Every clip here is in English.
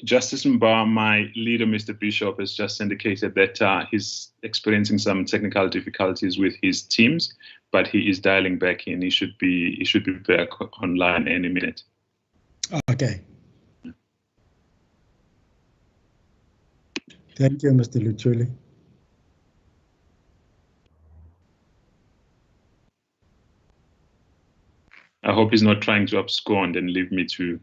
Justice Mba, my leader, Mr. Bishop, has just indicated that he's experiencing some technical difficulties with his teams, but he is dialing back in. He should be back online any minute. Okay. Thank you, Mr. Luchuli. I hope he's not trying to abscond and leave me to.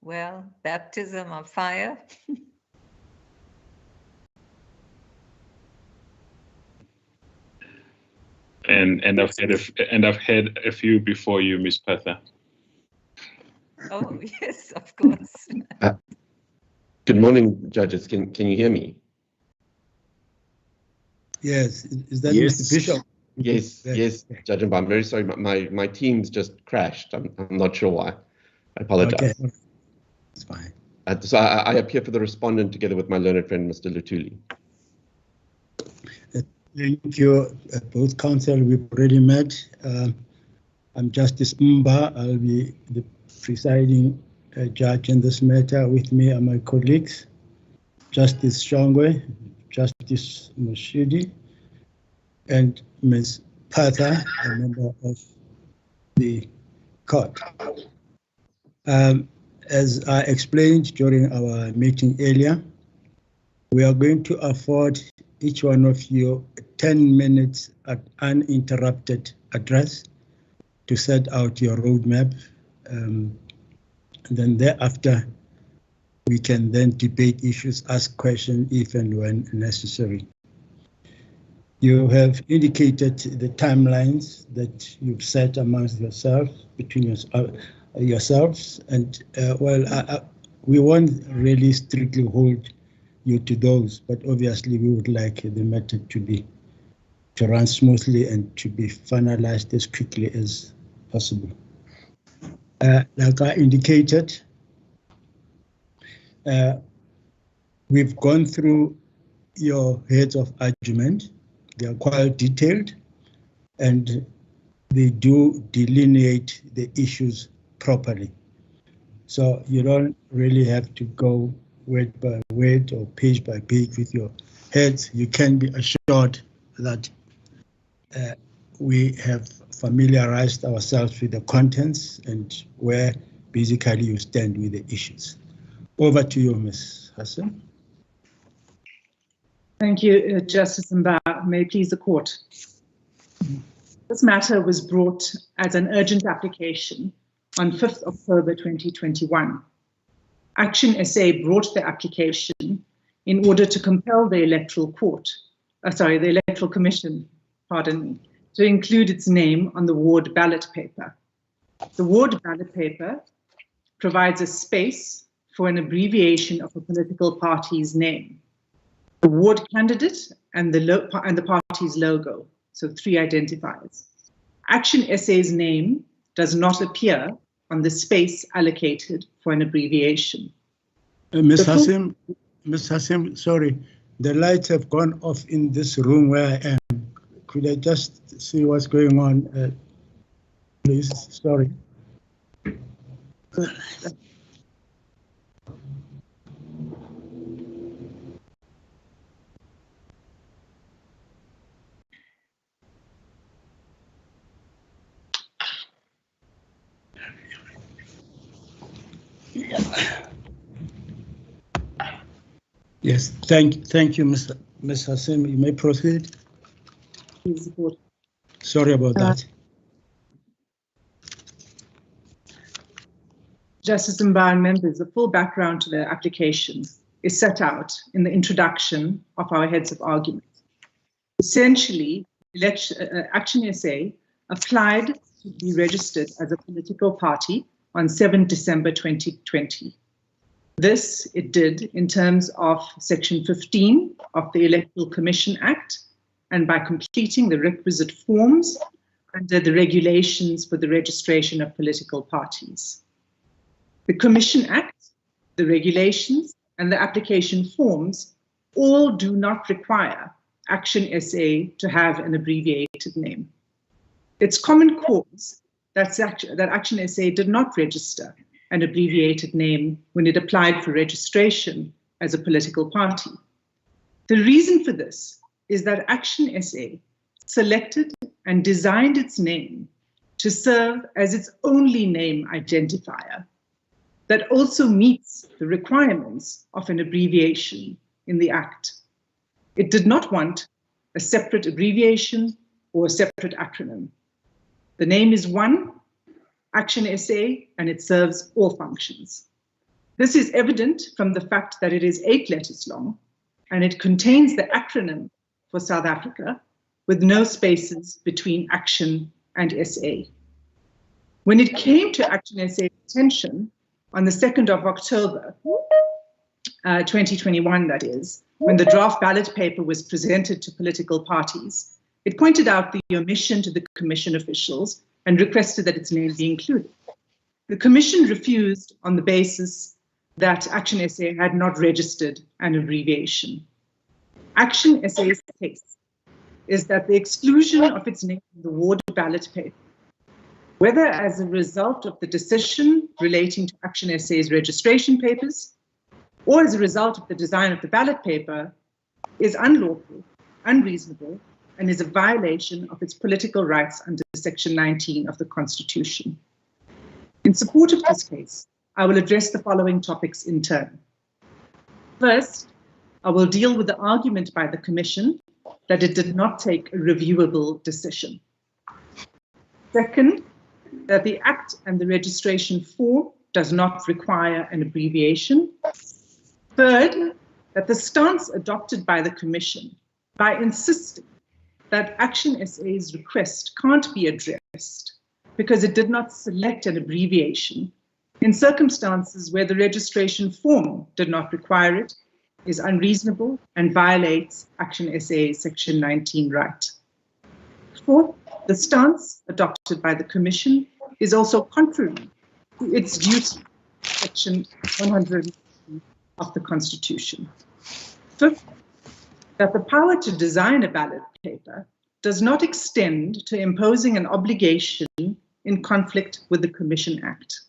Well, baptism of fire. And I've had a few before you, Miss Patha. Oh yes, of course. Good morning, judges. Can you hear me? Yes. Is that Yes. Mr. Bishop? Yes, yes, Judge Mba. I'm very sorry. My Teams just crashed. I'm not sure why. I apologize. Okay. It's fine. So I appear for the respondent together with my learned friend, Mr. Luthuli. Thank you, both counsel. We've already met. I'm Justice Mba. I'll be the presiding judge in this matter. With me are my colleagues, Justice Shangwe, Justice Mushidi, and Ms. Patha, a member of the court. As I explained during our meeting earlier, we are going to afford each one of you 10 minutes at uninterrupted address to set out your roadmap. And then thereafter, we can then debate issues, ask questions if and when necessary. You have indicated the timelines that you've set amongst yourselves, between yourselves, and we won't really strictly hold you to those, but obviously we would like the matter to run smoothly and to be finalized as quickly as possible. Like I indicated, we've gone through your heads of argument. They are quite detailed, and they do delineate the issues properly. So you don't really have to go word by word or page by page with your heads. You can be assured that we have familiarized ourselves with the contents and where basically you stand with the issues. Over to you, Ms. Hassan. Thank you, Justice Mba. May it please the court. This matter was brought as an urgent application on 5th October 2021. ActionSA brought the application in order to compel the Electoral Commission, pardon me, to include its name on the ward ballot paper. The ward ballot paper provides a space for an abbreviation of a political party's name, the ward candidate, and the party's logo, so 3 identifiers. ActionSA's name does not appear on the space allocated for an abbreviation. Ms. Hassim, sorry, the lights have gone off in this room where I am. Could I just see what's going on, please? Sorry. Yes, thank you, Ms. Hassim. You may proceed. Sorry about that. Justice Mba and members, the full background to the application is set out in the introduction of our heads of argument. Essentially, ActionSA applied to be registered as a political party on 7 December 2020. This it did in terms of Section 15 of the Electoral Commission Act and by completing the requisite forms under the regulations for the registration of political parties. The Commission Act, the regulations, and the application forms all do not require ActionSA to have an abbreviated name. It's common cause that ActionSA did not register an abbreviated name when it applied for registration as a political party. The reason for this is that ActionSA selected and designed its name to serve as its only name identifier that also meets the requirements of an abbreviation in the Act. It did not want a separate abbreviation or a separate acronym. The name is one, ActionSA, and it serves all functions. This is evident from the fact that it is 8 letters long, and it contains the acronym for South Africa with no spaces between Action and SA. When it came to ActionSA's attention on the 2nd of October, 2021, that is, when the draft ballot paper was presented to political parties, it pointed out the omission to the Commission officials and requested that its name be included. The Commission refused on the basis that ActionSA had not registered an abbreviation. ActionSA's case is that the exclusion of its name in the ward ballot paper, whether as a result of the decision relating to ActionSA's registration papers or as a result of the design of the ballot paper, is unlawful, unreasonable, and is a violation of its political rights under Section 19 of the Constitution. In support of this case, I will address the following topics in turn. First, I will deal with the argument by the Commission that it did not take a reviewable decision. Second, that the Act and the registration form does not require an abbreviation. Third, that the stance adopted by the Commission by insisting that ActionSA's request can't be addressed because it did not select an abbreviation in circumstances where the registration form did not require it is unreasonable and violates ActionSA's Section 19 right. Fourth, the stance adopted by the Commission is also contrary to its duty, Section 100 of the Constitution. Fifth, that the power to design a ballot paper does not extend to imposing an obligation in conflict with the Commission Act.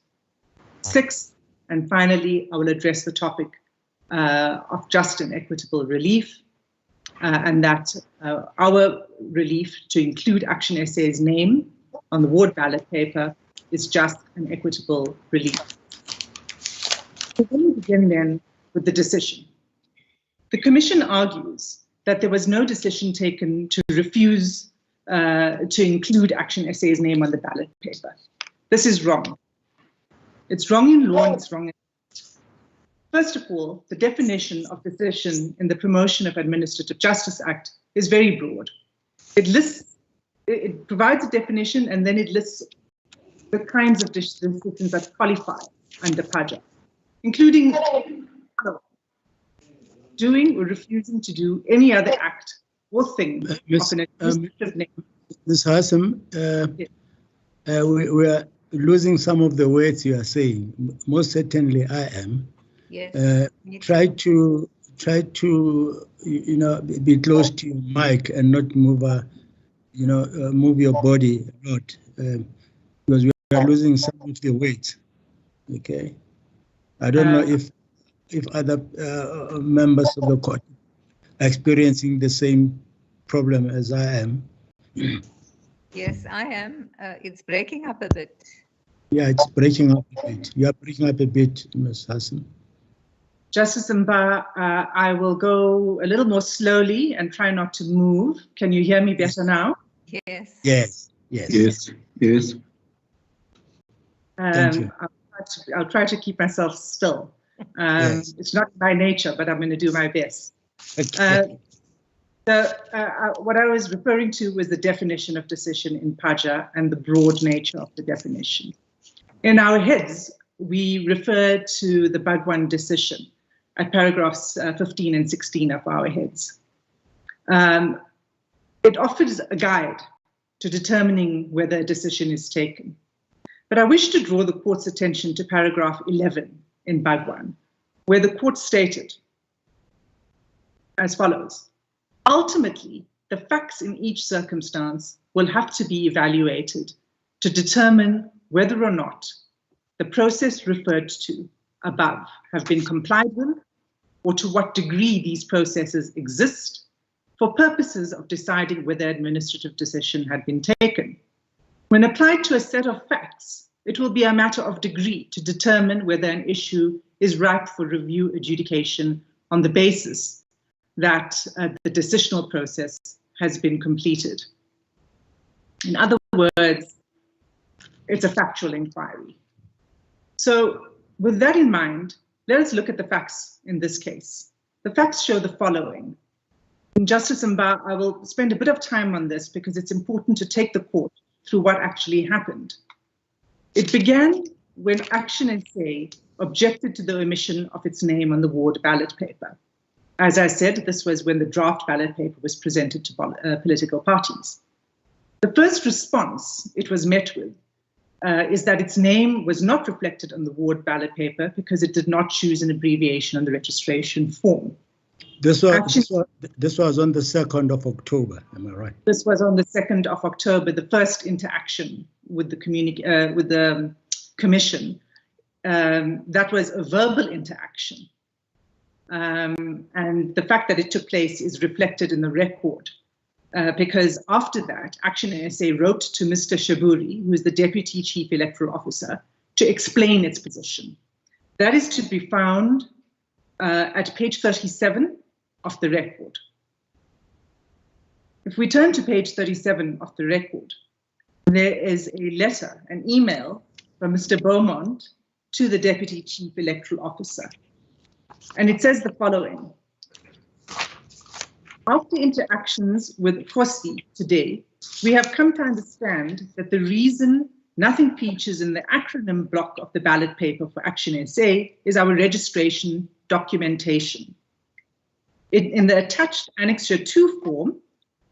Sixth, and finally, I will address the topic of just and equitable relief, and that our relief to include ActionSA's name on the ward ballot paper is just and equitable relief. Let me begin then with the decision. The Commission argues that there was no decision taken to refuse to include ActionSA's name on the ballot paper. This is wrong. It's wrong in law and it's wrong in practice. First of all, the definition of decision in the Promotion of Administrative Justice Act is very broad. It provides a definition and then it lists the kinds of decisions that qualify under PAJA, including doing or refusing to do any other act or thing of an administrative name. Ms. Hassan, we are losing some of the words you are saying. Most certainly I am. Yes. Try to be close to your mic and not move move your body a lot, because we are losing some of the weight. Okay, I don't know if other members of the court are experiencing the same problem as I am. Yes, I am. It's breaking up a bit. Yeah, it's breaking up a bit. You are breaking up a bit, Ms. Hassan. Justice Mba, I will go a little more slowly and try not to move. Can you hear me better now? Yes. Yes. Yes. Thank you. I'll try to keep myself still. Yes. It's not by nature, but I'm going to do my best. Okay. What I was referring to was the definition of decision in PAJA and the broad nature of the definition. In our heads, we refer to the Bhagwan decision at paragraphs 15 and 16 of our heads. It offers a guide to determining whether a decision is taken. But I wish to draw the court's attention to paragraph 11 in Bhagwan, where the court stated as follows: Ultimately, the facts in each circumstance will have to be evaluated to determine whether or not the process referred to above have been complied with, or to what degree these processes exist for purposes of deciding whether administrative decision had been taken. When applied to a set of facts, it will be a matter of degree to determine whether an issue is ripe for review adjudication on the basis that the decisional process has been completed. In other words, it's a factual inquiry. So with that in mind, let us look at the facts in this case. The facts show the following. In Justice Mba, I will spend a bit of time on this because it's important to take the court through what actually happened. It began when ActionSA objected to the omission of its name on the ward ballot paper. As I said, this was when the draft ballot paper was presented to political parties. The first response it was met with is that its name was not reflected on the ward ballot paper because it did not choose an abbreviation on the registration form. This was on the 2nd of October, am I right? This was on the 2nd of October, the first interaction with the commission. That was a verbal interaction. And the fact that it took place is reflected in the record. Because after that, ActionSA wrote to Mr. Shaburi, who is the Deputy Chief Electoral Officer, to explain its position. That is to be found at page 37 of the record. If we turn to page 37 of the record, there is a letter, an email from Mr. Beaumont to the Deputy Chief Electoral Officer. And it says the following. After interactions with Fosi today, we have come to understand that the reason nothing features in the acronym block of the ballot paper for ActionSA is our registration documentation. In the attached Annexure 2 form,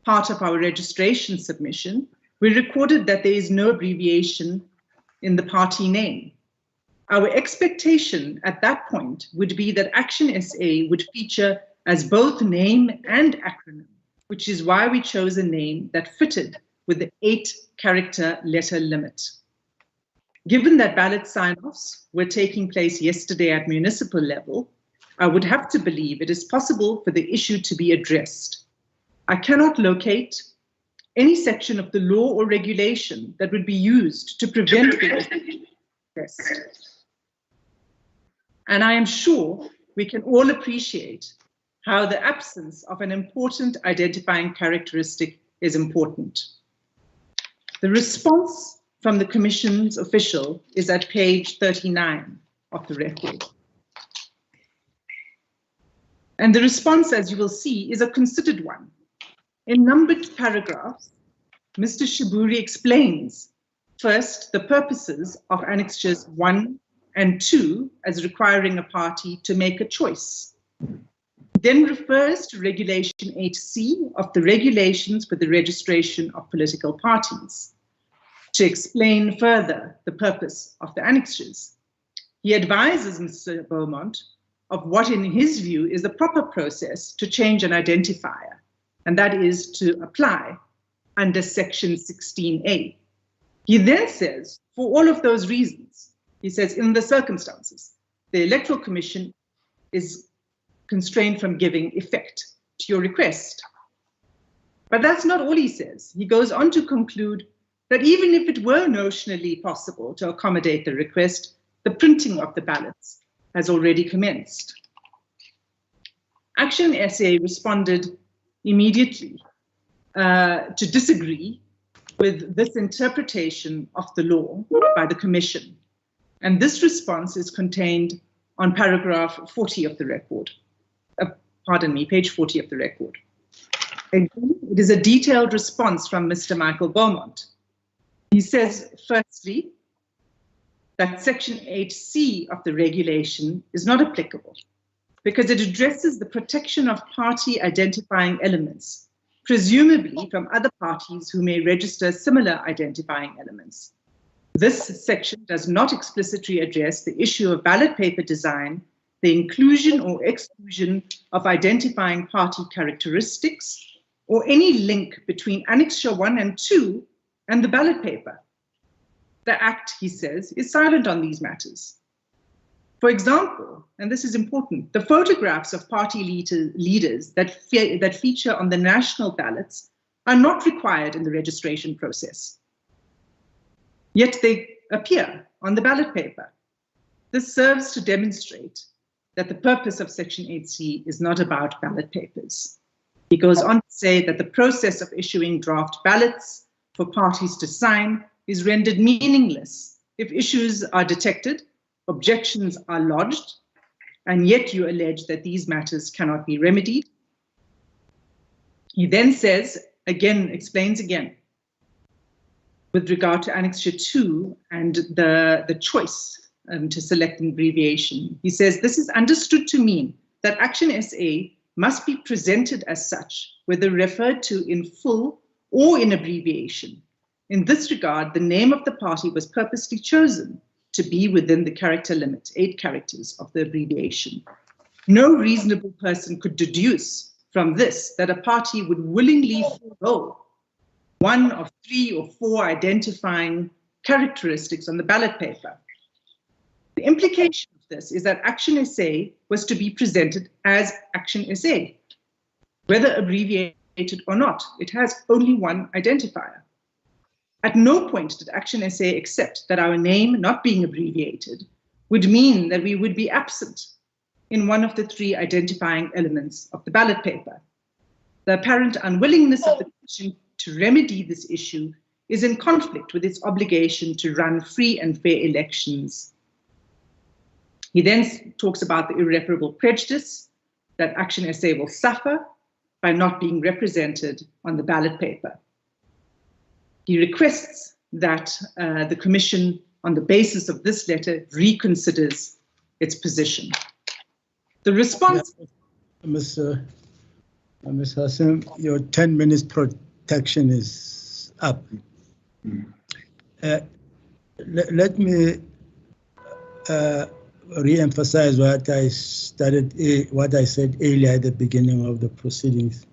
part of our registration submission, we recorded that there is no abbreviation in the party name. Our expectation at that point would be that ActionSA would feature as both name and acronym, which is why we chose a name that fitted with the 8-character letter limit. Given that ballot sign-offs were taking place yesterday at municipal level, I would have to believe it is possible for the issue to be addressed. I cannot locate any section of the law or regulation that would be used to prevent this. And I am sure we can all appreciate how the absence of an important identifying characteristic is important. The response from the Commission's official is at page 39 of the record. And the response, as you will see, is a considered one. In numbered paragraphs, Mr. Shaburi explains, first, the purposes of Annexures 1 and 2 as requiring a party to make a choice. Then refers to Regulation 8C of the regulations for the registration of political parties to explain further the purpose of the annexures. He advises Mr. Beaumont of what in his view is the proper process to change an identifier, and that is to apply under Section 16A. He then says, for all of those reasons, he says, in the circumstances, the Electoral Commission is constrained from giving effect to your request. But that's not all he says. He goes on to conclude that even if it were notionally possible to accommodate the request, the printing of the ballots has already commenced. ActionSA responded immediately to disagree with this interpretation of the law by the Commission. And this response is contained on paragraph 40 of the record. Page 40 of the record. Again, it is a detailed response from Mr. Michael Beaumont. He says, firstly, that Section 8C of the regulation is not applicable because it addresses the protection of party identifying elements, presumably from other parties who may register similar identifying elements. This section does not explicitly address the issue of ballot paper design the inclusion or exclusion of identifying party characteristics, or any link between Annexure 1 and 2 and the ballot paper. The Act, he says, is silent on these matters. For example, and this is important, the photographs of party leaders that feature on the national ballots are not required in the registration process. Yet they appear on the ballot paper. This serves to demonstrate that the purpose of Section 8C is not about ballot papers. He goes on to say that the process of issuing draft ballots for parties to sign is rendered meaningless if issues are detected, objections are lodged, and yet you allege that these matters cannot be remedied. He then says, explains again, with regard to Annexure 2 and the choice to select an abbreviation. He says, this is understood to mean that ActionSA must be presented as such, whether referred to in full or in abbreviation. In this regard, the name of the party was purposely chosen to be within the character limit, 8 characters of the abbreviation. No reasonable person could deduce from this that a party would willingly forego one of 3 or 4 identifying characteristics on the ballot paper. The implication of this is that ActionSA was to be presented as ActionSA. Whether abbreviated or not, it has only one identifier. At no point did ActionSA accept that our name not being abbreviated would mean that we would be absent in one of the 3 identifying elements of the ballot paper. The apparent unwillingness of the Commission to remedy this issue is in conflict with its obligation to run free and fair elections. He then talks about the irreparable prejudice that ActionSA will suffer by not being represented on the ballot paper. He requests that the Commission, on the basis of this letter, reconsiders its position. The response... Yeah, Ms. Hassan, your 10 minutes protection is up. Let me re-emphasize what I said earlier at the beginning of the proceedings.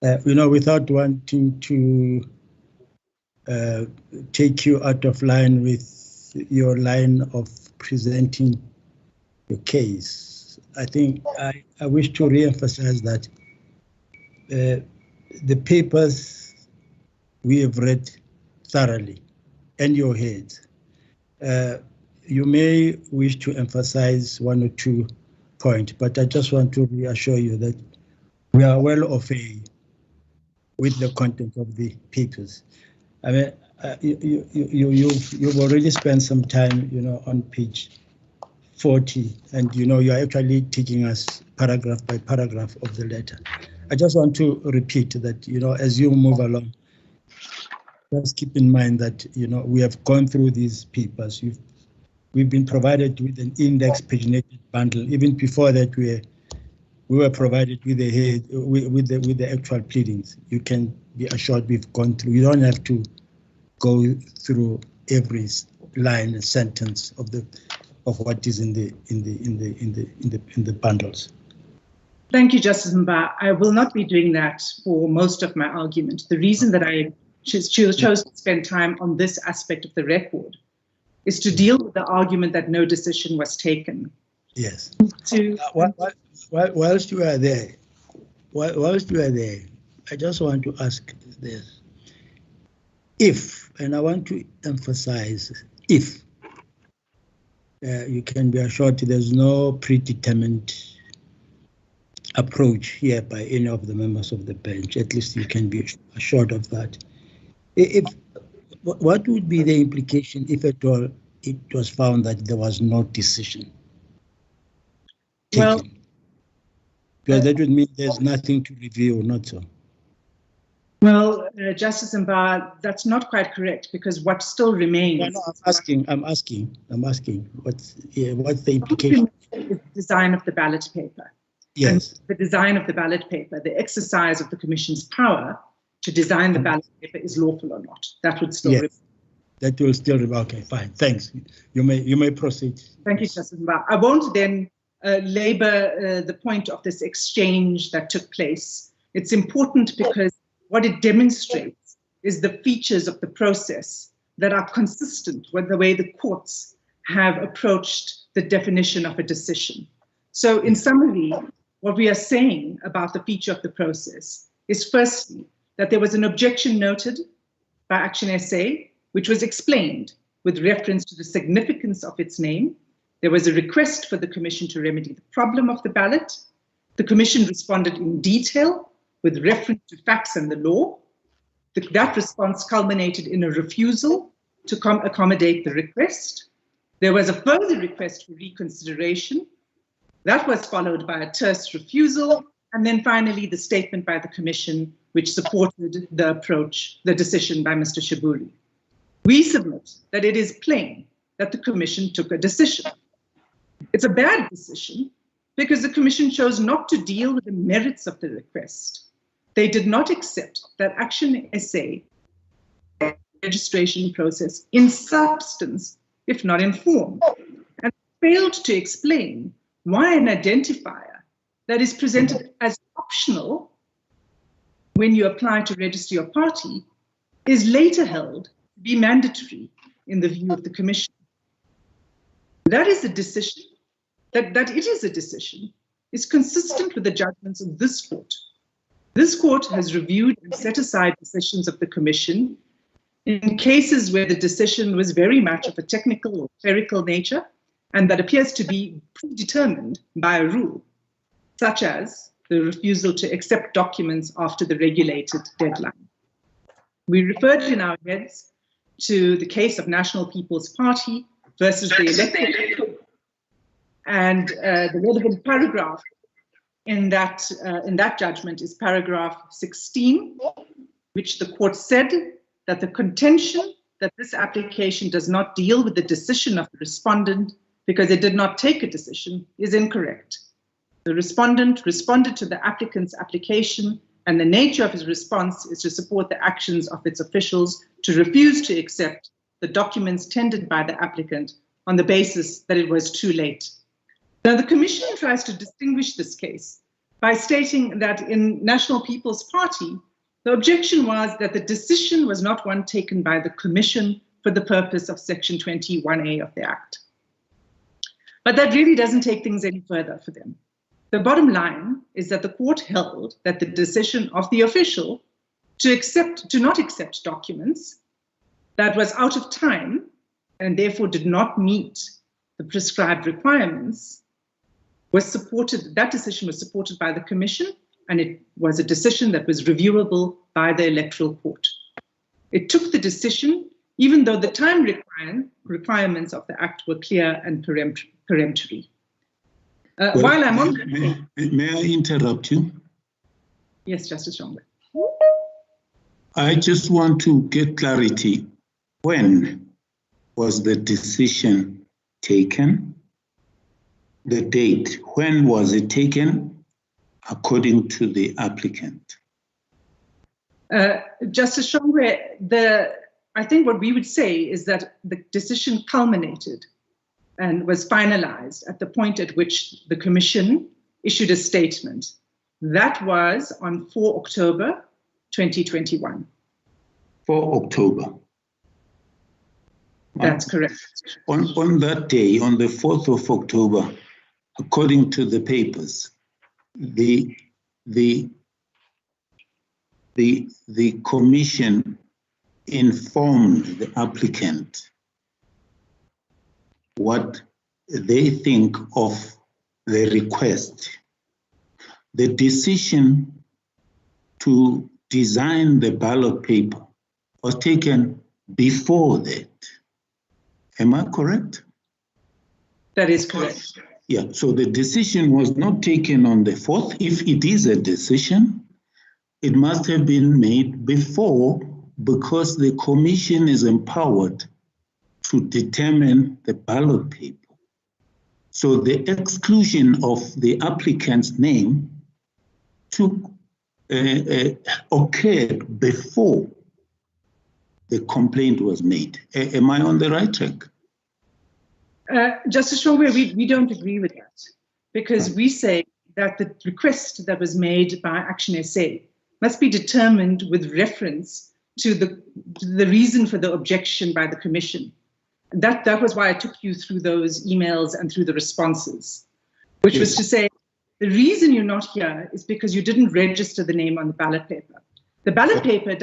Without wanting to take you out of line with your line of presenting your case, I think I wish to re-emphasize that the papers we have read thoroughly and your head. You may wish to emphasize 1 or 2 points, but I just want to reassure you that we are well off with the content of the papers. I mean, you've already spent some time, on page 40, and you're actually taking us paragraph by paragraph of the letter. I just want to repeat that, as you move along, just keep in mind that, we have gone through these papers. We've been provided with an index paginated bundle. Even before that, we were provided with the actual pleadings. You can be assured we've gone through. You don't have to go through every line and sentence of what is in the bundles. Thank you, Justice Mba. I will not be doing that for most of my argument. The reason that I chose to spend time on this aspect of the record is to deal with the argument that no decision was taken. Yes. Whilst you are there, I just want to ask this. If, and I want to emphasize, if you can be assured there's no predetermined approach here by any of the members of the bench, at least you can be assured of that. What would be the implication if at all it was found that there was no decision taken? Well, because that would mean there's nothing to review, not so. Well, Justice Mba, that's not quite correct, because what still remains. No, I'm asking. What's the implication? The design of the ballot paper. Yes. And the design of the ballot paper, the exercise of the Commission's power to design the ballot paper is lawful or not. That would still. Yes. That will still. Okay, fine. Thanks. You may proceed. Thank you, Justice Mba. I won't then labor the point of this exchange that took place. It's important because what it demonstrates is the features of the process that are consistent with the way the courts have approached the definition of a decision. So in summary, what we are saying about the feature of the process is firstly, that there was an objection noted by ActionSA, which was explained with reference to the significance of its name. There was a request for the Commission to remedy the problem of the ballot. The Commission responded in detail with reference to facts and the law. That response culminated in a refusal to accommodate the request. There was a further request for reconsideration. That was followed by a terse refusal, and then finally the statement by the Commission, which supported the approach, the decision by Mr. Shaburi. We submit that it is plain that the Commission took a decision. It's a bad decision because the Commission chose not to deal with the merits of the request. They did not accept that ActionSA registration process in substance, if not in form, and failed to explain why an identifier that is presented as optional when you apply to register your party is later held to be mandatory in the view of the Commission. That is a decision, that it is a decision, is consistent with the judgments of this court. This court has reviewed and set aside decisions of the Commission in cases where the decision was very much of a technical or clerical nature and that appears to be predetermined by a rule, such as the refusal to accept documents after the regulated deadline. We referred in our heads to the case of National People's Party versus the Electoral, and the relevant paragraph in that judgment is paragraph 16, which the court said that the contention that this application does not deal with the decision of the respondent because it did not take a decision is incorrect. The respondent responded to the applicant's application, and the nature of his response is to support the actions of its officials to refuse to accept the documents tendered by the applicant on the basis that it was too late. Now, the Commission tries to distinguish this case by stating that in National People's Party, the objection was that the decision was not one taken by the Commission for the purpose of Section 21A of the Act. But that really doesn't take things any further for them. The bottom line is that the court held that the decision of the official to not accept documents that was out of time and therefore did not meet the prescribed requirements was supported, that decision was supported by the Commission, and it was a decision that was reviewable by the Electoral Court. It took the decision, even though the time requirements of the Act were clear and peremptory. While I'm on... May I interrupt you? Yes, Justice Shongwe. I just want to get clarity. When was the decision taken? The date, when was it taken according to the applicant? Justice Shongwe, I think what we would say is that the decision culminated and was finalized at the point at which the Commission issued a statement. That was on 4 October 2021. 4 October. That's correct. On that day, on the 4th of October, according to the papers, the Commission informed the applicant what they think of the request. The decision to design the ballot paper was taken before that. Am I correct? That is correct. Yeah, so the decision was not taken on the 4th. If it is a decision, it must have been made before, because the Commission is empowered to determine the ballot paper. So the exclusion of the applicant's name occurred before the complaint was made. Am I on the right track? Justice Shongwe, we don't agree with that. because we say that the request that was made by ActionSA must be determined with reference to the reason for the objection by the Commission. That was why I took you through those emails and through the responses, which was to say, the reason you're not here is because you didn't register the name on the ballot paper. The ballot paper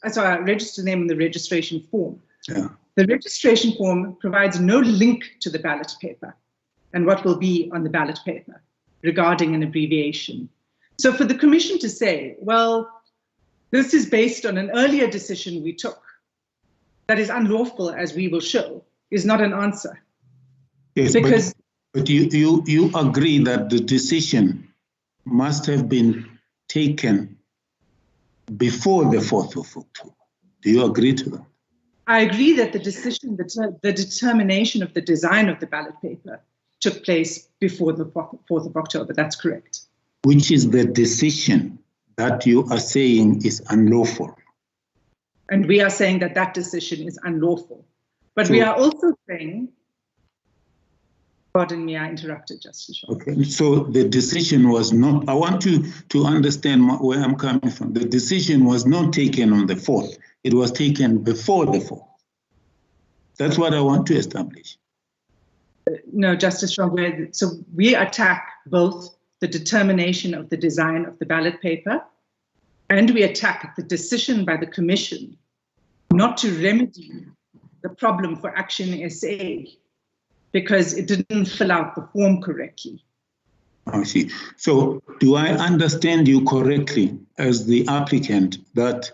register the name on the registration form. Yeah. The registration form provides no link to the ballot paper and what will be on the ballot paper regarding an abbreviation. So for the Commission to say, well, this is based on an earlier decision we took that is unlawful, as we will show, is not an answer. Yes, because but you agree that the decision must have been taken before the 4th of October. Do you agree to that? I agree that the decision, the determination of the design of the ballot paper took place before the 4th of October. That's correct. Which is the decision that you are saying is unlawful. And we are saying that that decision is unlawful. But we are also saying, pardon me, I interrupted, Justice Shaw. Okay, so the decision was not, I want you to understand where I'm coming from. The decision was not taken on the 4th. It was taken before the 4th. That's what I want to establish. No, Justice Shaw, so we attack both the determination of the design of the ballot paper, and we attack the decision by the Commission not to remedy the problem for ActionSA because it didn't fill out the form correctly. I see. So do I understand you correctly as the applicant that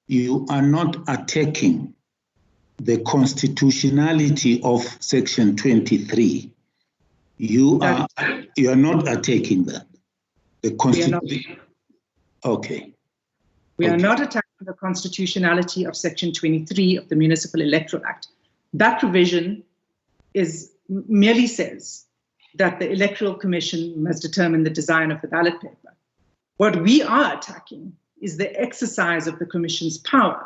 you are not attacking the constitutionality of Section 23? You are not attacking that. The Constitution. Okay. We are not attacking the constitutionality of Section 23 of the Municipal Electoral Act. That provision merely says that the Electoral Commission must determine the design of the ballot paper. What we are attacking is the exercise of the Commission's power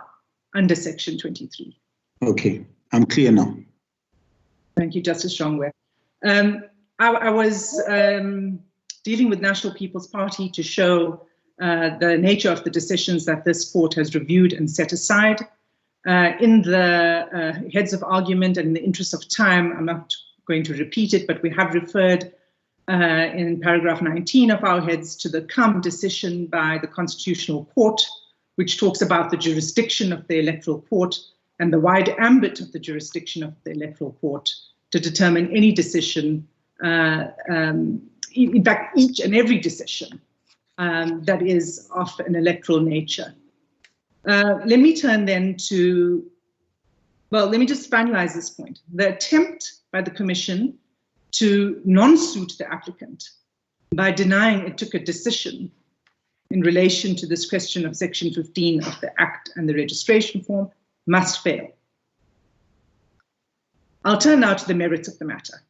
under Section 23. Okay, I'm clear now. Thank you, Justice Strongway. I was dealing with National People's Party to show the nature of the decisions that this court has reviewed and set aside. In the heads of argument and in the interest of time, I'm not going to repeat it, but we have referred in paragraph 19 of our heads to the CUM decision by the Constitutional Court, which talks about the jurisdiction of the Electoral Court and the wide ambit of the jurisdiction of the Electoral Court to determine any decision, in fact, each and every decision that is of an electoral nature. Let me turn then to, well, let me just finalize this point. The attempt by the Commission to non-suit the applicant by denying it took a decision in relation to this question of Section 15 of the Act and the registration form must fail. I'll turn now to the merits of the matter.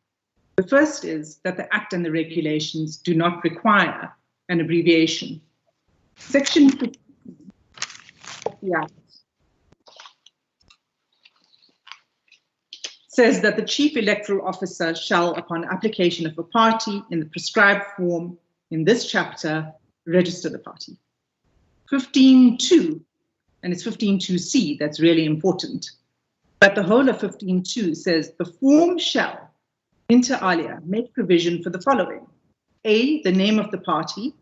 The first is that the Act and the regulations do not require an abbreviation. Section 15 of the Act says that the Chief Electoral Officer shall, upon application of a party in the prescribed form in this chapter, register the party. 15.2, and it's 15.2c, that's really important. But the whole of 15.2 says the form shall, inter alia, make provision for the following. A, the name of the party.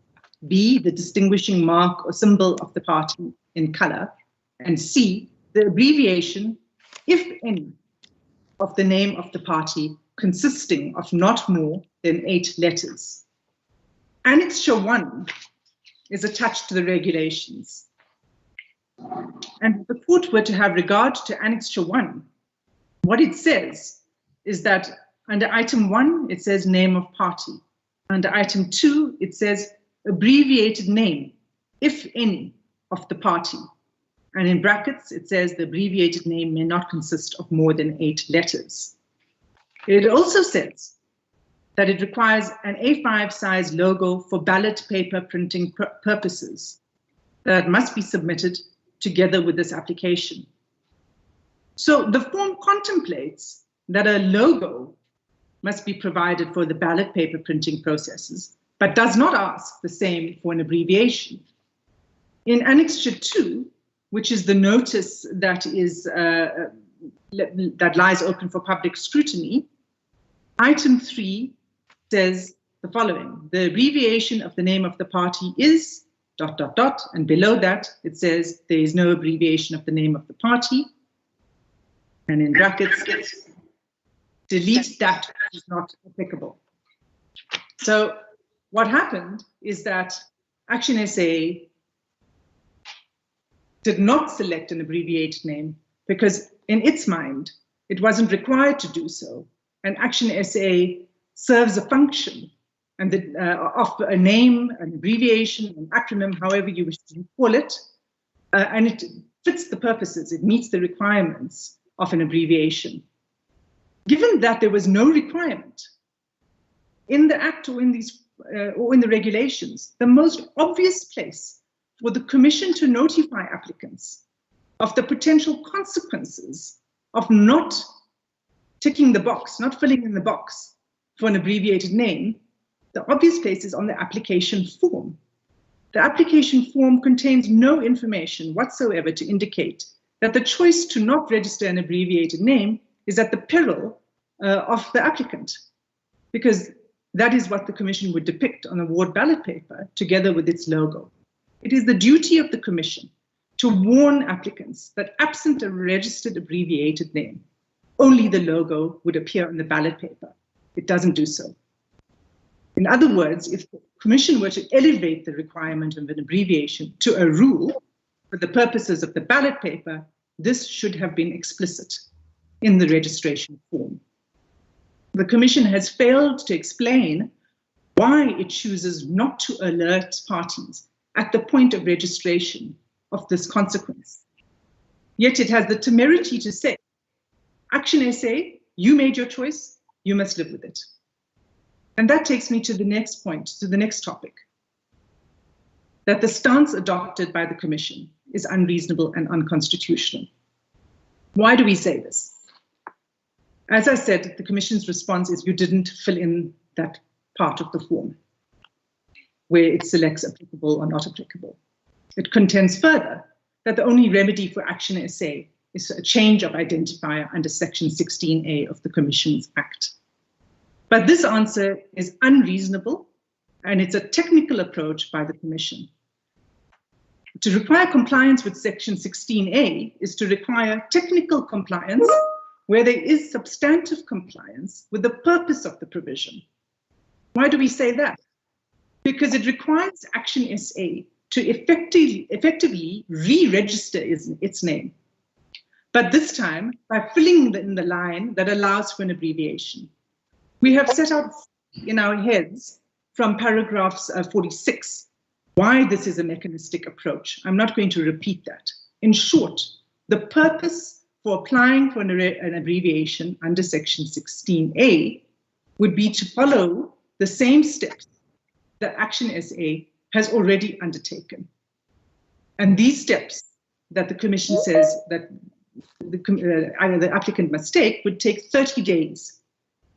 B, the distinguishing mark or symbol of the party in color. And C, the abbreviation, if any, of the name of the party consisting of not more than 8 letters. Annexure 1 is attached to the regulations. And if the court were to have regard to Annexure 1, what it says is that under item 1, it says name of party. Under item 2, it says abbreviated name, if any, of the party. And in brackets, it says the abbreviated name may not consist of more than 8 letters. It also says that it requires an A5 size logo for ballot paper printing purposes that must be submitted together with this application. So the form contemplates that a logo must be provided for the ballot paper printing processes, but does not ask the same for an abbreviation. In Annexure 2, which is the notice that lies open for public scrutiny, item 3 says the following: the abbreviation of the name of the party is ... and below that it says there is no abbreviation of the name of the party, and in brackets, delete that which is not applicable. So what happened is that ActionSA did not select an abbreviated name because in its mind, it wasn't required to do so. And ActionSA serves a function and of a name, an abbreviation, an acronym, however you wish to call it, and it fits the purposes, it meets the requirements of an abbreviation. Given that there was no requirement in the Act or in the regulations, the most obvious place for the Commission to notify applicants of the potential consequences of not ticking the box, not filling in the box for an abbreviated name, the obvious place is on the application form. The application form contains no information whatsoever to indicate that the choice to not register an abbreviated name is at the peril of the applicant, because that is what the Commission would depict on a ward ballot paper together with its logo. It is the duty of the Commission to warn applicants that absent a registered abbreviated name, only the logo would appear on the ballot paper. It doesn't do so. In other words, if the Commission were to elevate the requirement of an abbreviation to a rule for the purposes of the ballot paper, this should have been explicit in the registration form. The Commission has failed to explain why it chooses not to alert parties at the point of registration of this consequence. Yet it has the temerity to say, ActionSA, you made your choice, you must live with it. And that takes me to the next point, to the next topic, that the stance adopted by the Commission is unreasonable and unconstitutional. Why do we say this? As I said, the Commission's response is you didn't fill in that part of the form where it selects applicable or not applicable. It contends further that the only remedy for ActionSA is a change of identifier under Section 16A of the Commission's Act. But this answer is unreasonable, and it's a technical approach by the Commission. To require compliance with Section 16A is to require technical compliance where there is substantive compliance with the purpose of the provision. Why do we say that? Because it requires ActionSA to effectively re-register its name, but this time by filling in the line that allows for an abbreviation. We have set out in our heads from paragraphs 46 why this is a mechanistic approach. I'm not going to repeat that. In short, the purpose for applying for an abbreviation under Section 16A would be to follow the same steps that ActionSA has already undertaken. And these steps that the Commission says that the applicant must take would take 30 days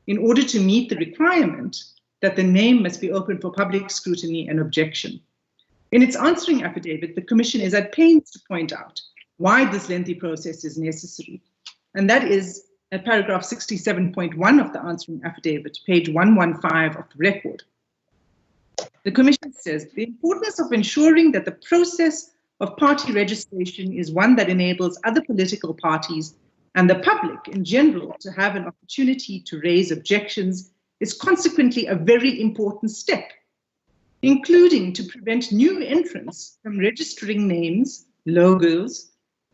in order to meet the requirement that the name must be open for public scrutiny and objection. In its answering affidavit, the Commission is at pains to point out why this lengthy process is necessary. And that is at paragraph 67.1 of the answering affidavit, page 115 of the record. The Commission says, the importance of ensuring that the process of party registration is one that enables other political parties and the public in general to have an opportunity to raise objections is consequently a very important step, including to prevent new entrants from registering names, logos,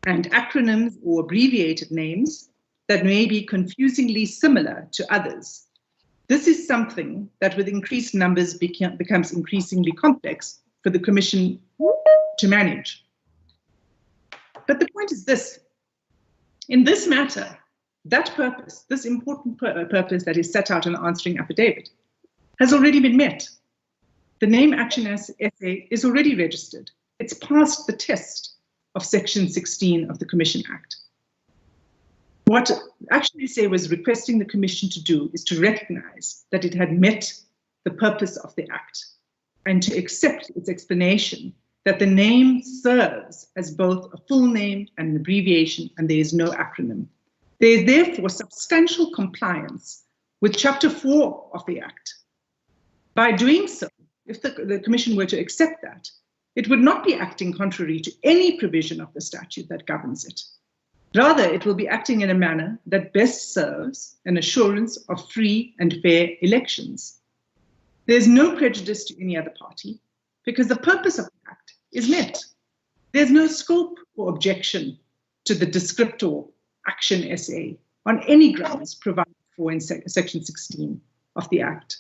and acronyms or abbreviated names that may be confusingly similar to others. This is something that with increased numbers becomes increasingly complex for the Commission to manage. But the point is this, in this matter, that purpose, this important purpose that is set out in the answering affidavit, has already been met. The name ActionSA is already registered. It's passed the test of Section 16 of the Commission Act. What ActionSA was requesting the Commission to do is to recognize that it had met the purpose of the Act and to accept its explanation that the name serves as both a full name and an abbreviation, and there is no acronym. There is therefore substantial compliance with Chapter 4 of the Act. By doing so, if the Commission were to accept that, it would not be acting contrary to any provision of the statute that governs it. Rather, it will be acting in a manner that best serves an assurance of free and fair elections. There is no prejudice to any other party because the purpose of the Act is met. There's no scope for objection to the descriptor ActionSA on any grounds provided for in Section 16 of the Act.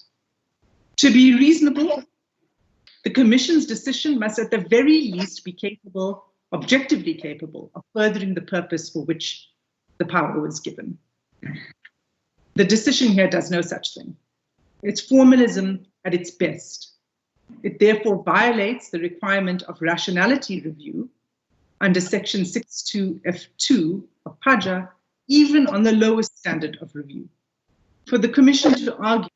To be reasonable, the Commission's decision must at the very least be capable, objectively capable, of furthering the purpose for which the power was given. The decision here does no such thing. It's formalism at its best. It therefore violates the requirement of rationality review under Section 62F2 of PAJA, even on the lowest standard of review. For the Commission to argue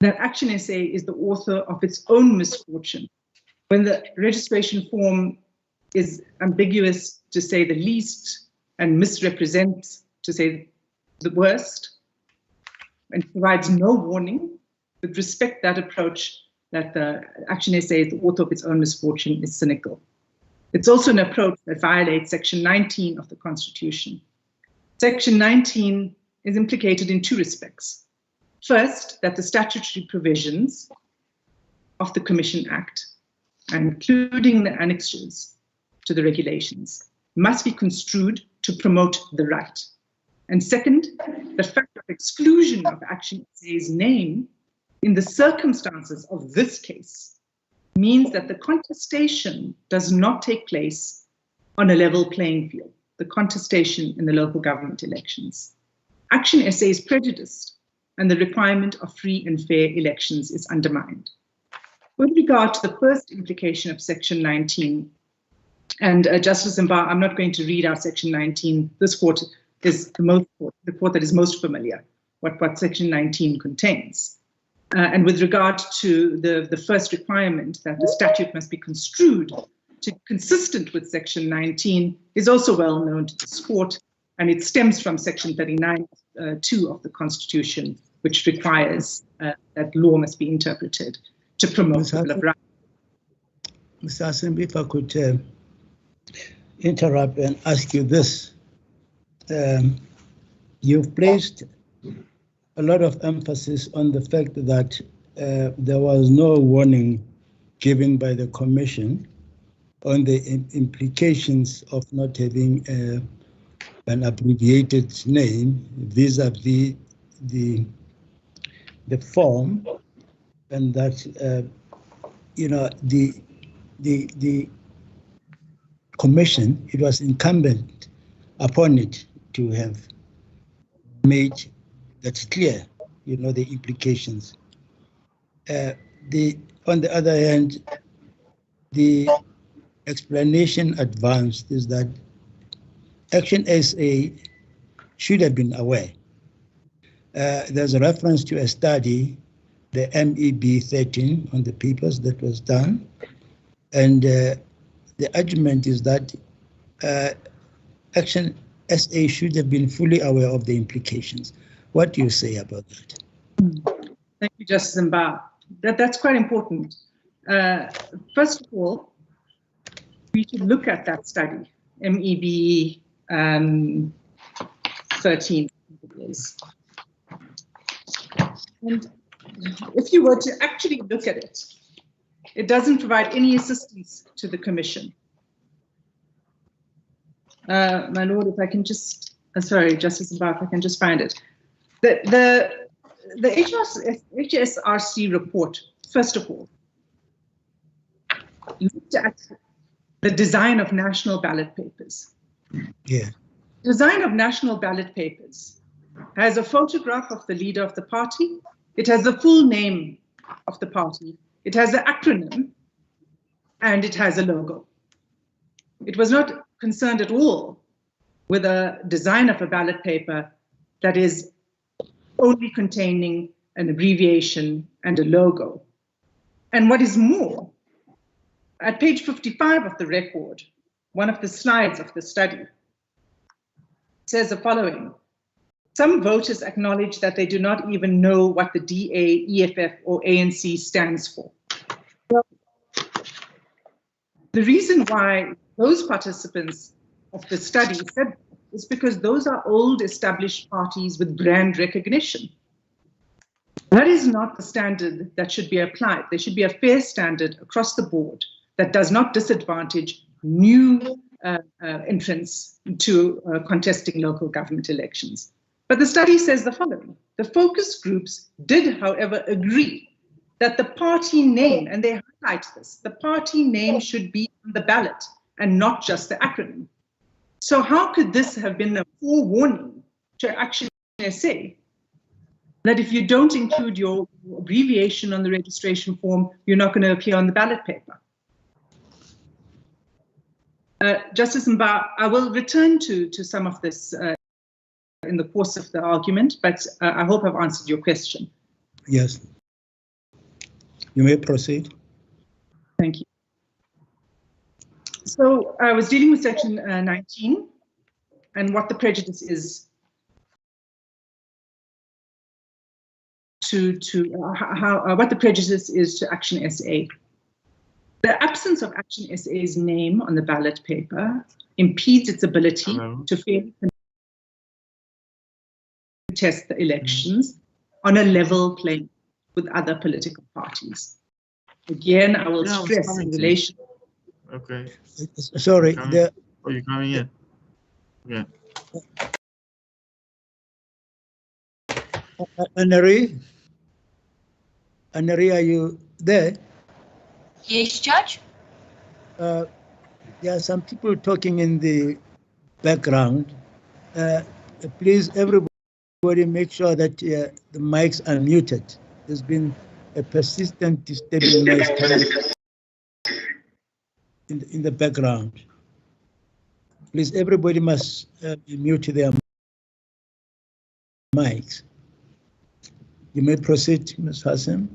that ActionSA is the author of its own misfortune when the registration form is ambiguous, to say the least, and misrepresents, to say the worst, and provides no warning, with respect that approach that the ActionSA is the author of its own misfortune is cynical. It's also an approach that violates Section 19 of the Constitution. Section 19 is implicated in two respects. First, that the statutory provisions of the Commission Act, including the annexures to the regulations, must be construed to promote the right. And second, the fact of exclusion of ActionSA's name in the circumstances of this case means that the contestation does not take place on a level playing field, the contestation in the local government elections. ActionSA is prejudiced and the requirement of free and fair elections is undermined. With regard to the first implication of Section 19, and Justice Mba, I'm not going to read out Section 19. This court is the court that is most familiar what Section 19 contains. And with regard to the first requirement that the statute must be construed consistent with Section 19 is also well known to this court, and it stems from Section 39(2) of the Constitution, which requires that law must be interpreted to promote the Bill of Rights. Mr. Asimbi, if I could interrupt and ask you this. You've placed a lot of emphasis on the fact that there was no warning given by the Commission on the implications of not having an abbreviated name vis-a-vis the form, and that the Commission, it was incumbent upon it to have made that clear, the implications. On the other hand, the explanation advanced is that ActionSA should have been aware. There's a reference to a study, the MEB 13 on the papers that was done, and the argument is that ActionSA should have been fully aware of the implications. What do you say about that? Thank you, Justice Mba. That's quite important. First of all, we should look at that study, MEB 13. And if you were to actually look at it, it doesn't provide any assistance to the Commission. My Lord, if I can just, sorry, Justice Mba, if I can just find it. The HSRC report, first of all, looked at the design of national ballot papers. Yeah. Design of national ballot papers has a photograph of the leader of the party. It has the full name of the party. It has the acronym, and it has a logo. It was not concerned at all with a design of a ballot paper that is only containing an abbreviation and a logo. And what is more, at page 55 of the record, one of the slides of the study says the following: some voters acknowledge that they do not even know what the DA, EFF, or ANC stands for. The reason why those participants of the study said is because those are old established parties with brand recognition. That is not the standard that should be applied. There should be a fair standard across the board that does not disadvantage new entrants to contesting local government elections. But the study says the following: the focus groups did, however, agree that the party name, and they highlight this, the party name should be on the ballot and not just the acronym. So how could this have been a forewarning to ActionSA that if you don't include your abbreviation on the registration form, you're not going to appear on the ballot paper? Justice Mba, I will return to some of this in the course of the argument, but I hope I've answered your question. Yes. You may proceed. Thank you. So I was dealing with section 19 and what the prejudice is what the prejudice is to ActionSA. The absence of ActionSA's name on the ballot paper impedes its ability to fairly contest the elections on a level playing with other political parties. Again, I will stress in relation. Okay. Sorry. You're coming in. Yeah. Anari, are you there? Yes, Judge. There are some people talking in the background. Please, everybody, make sure that the mics are muted. There's been a persistent disturbing noise coming in the background. Please, everybody must mute their mics. You may proceed, Ms. Hassan.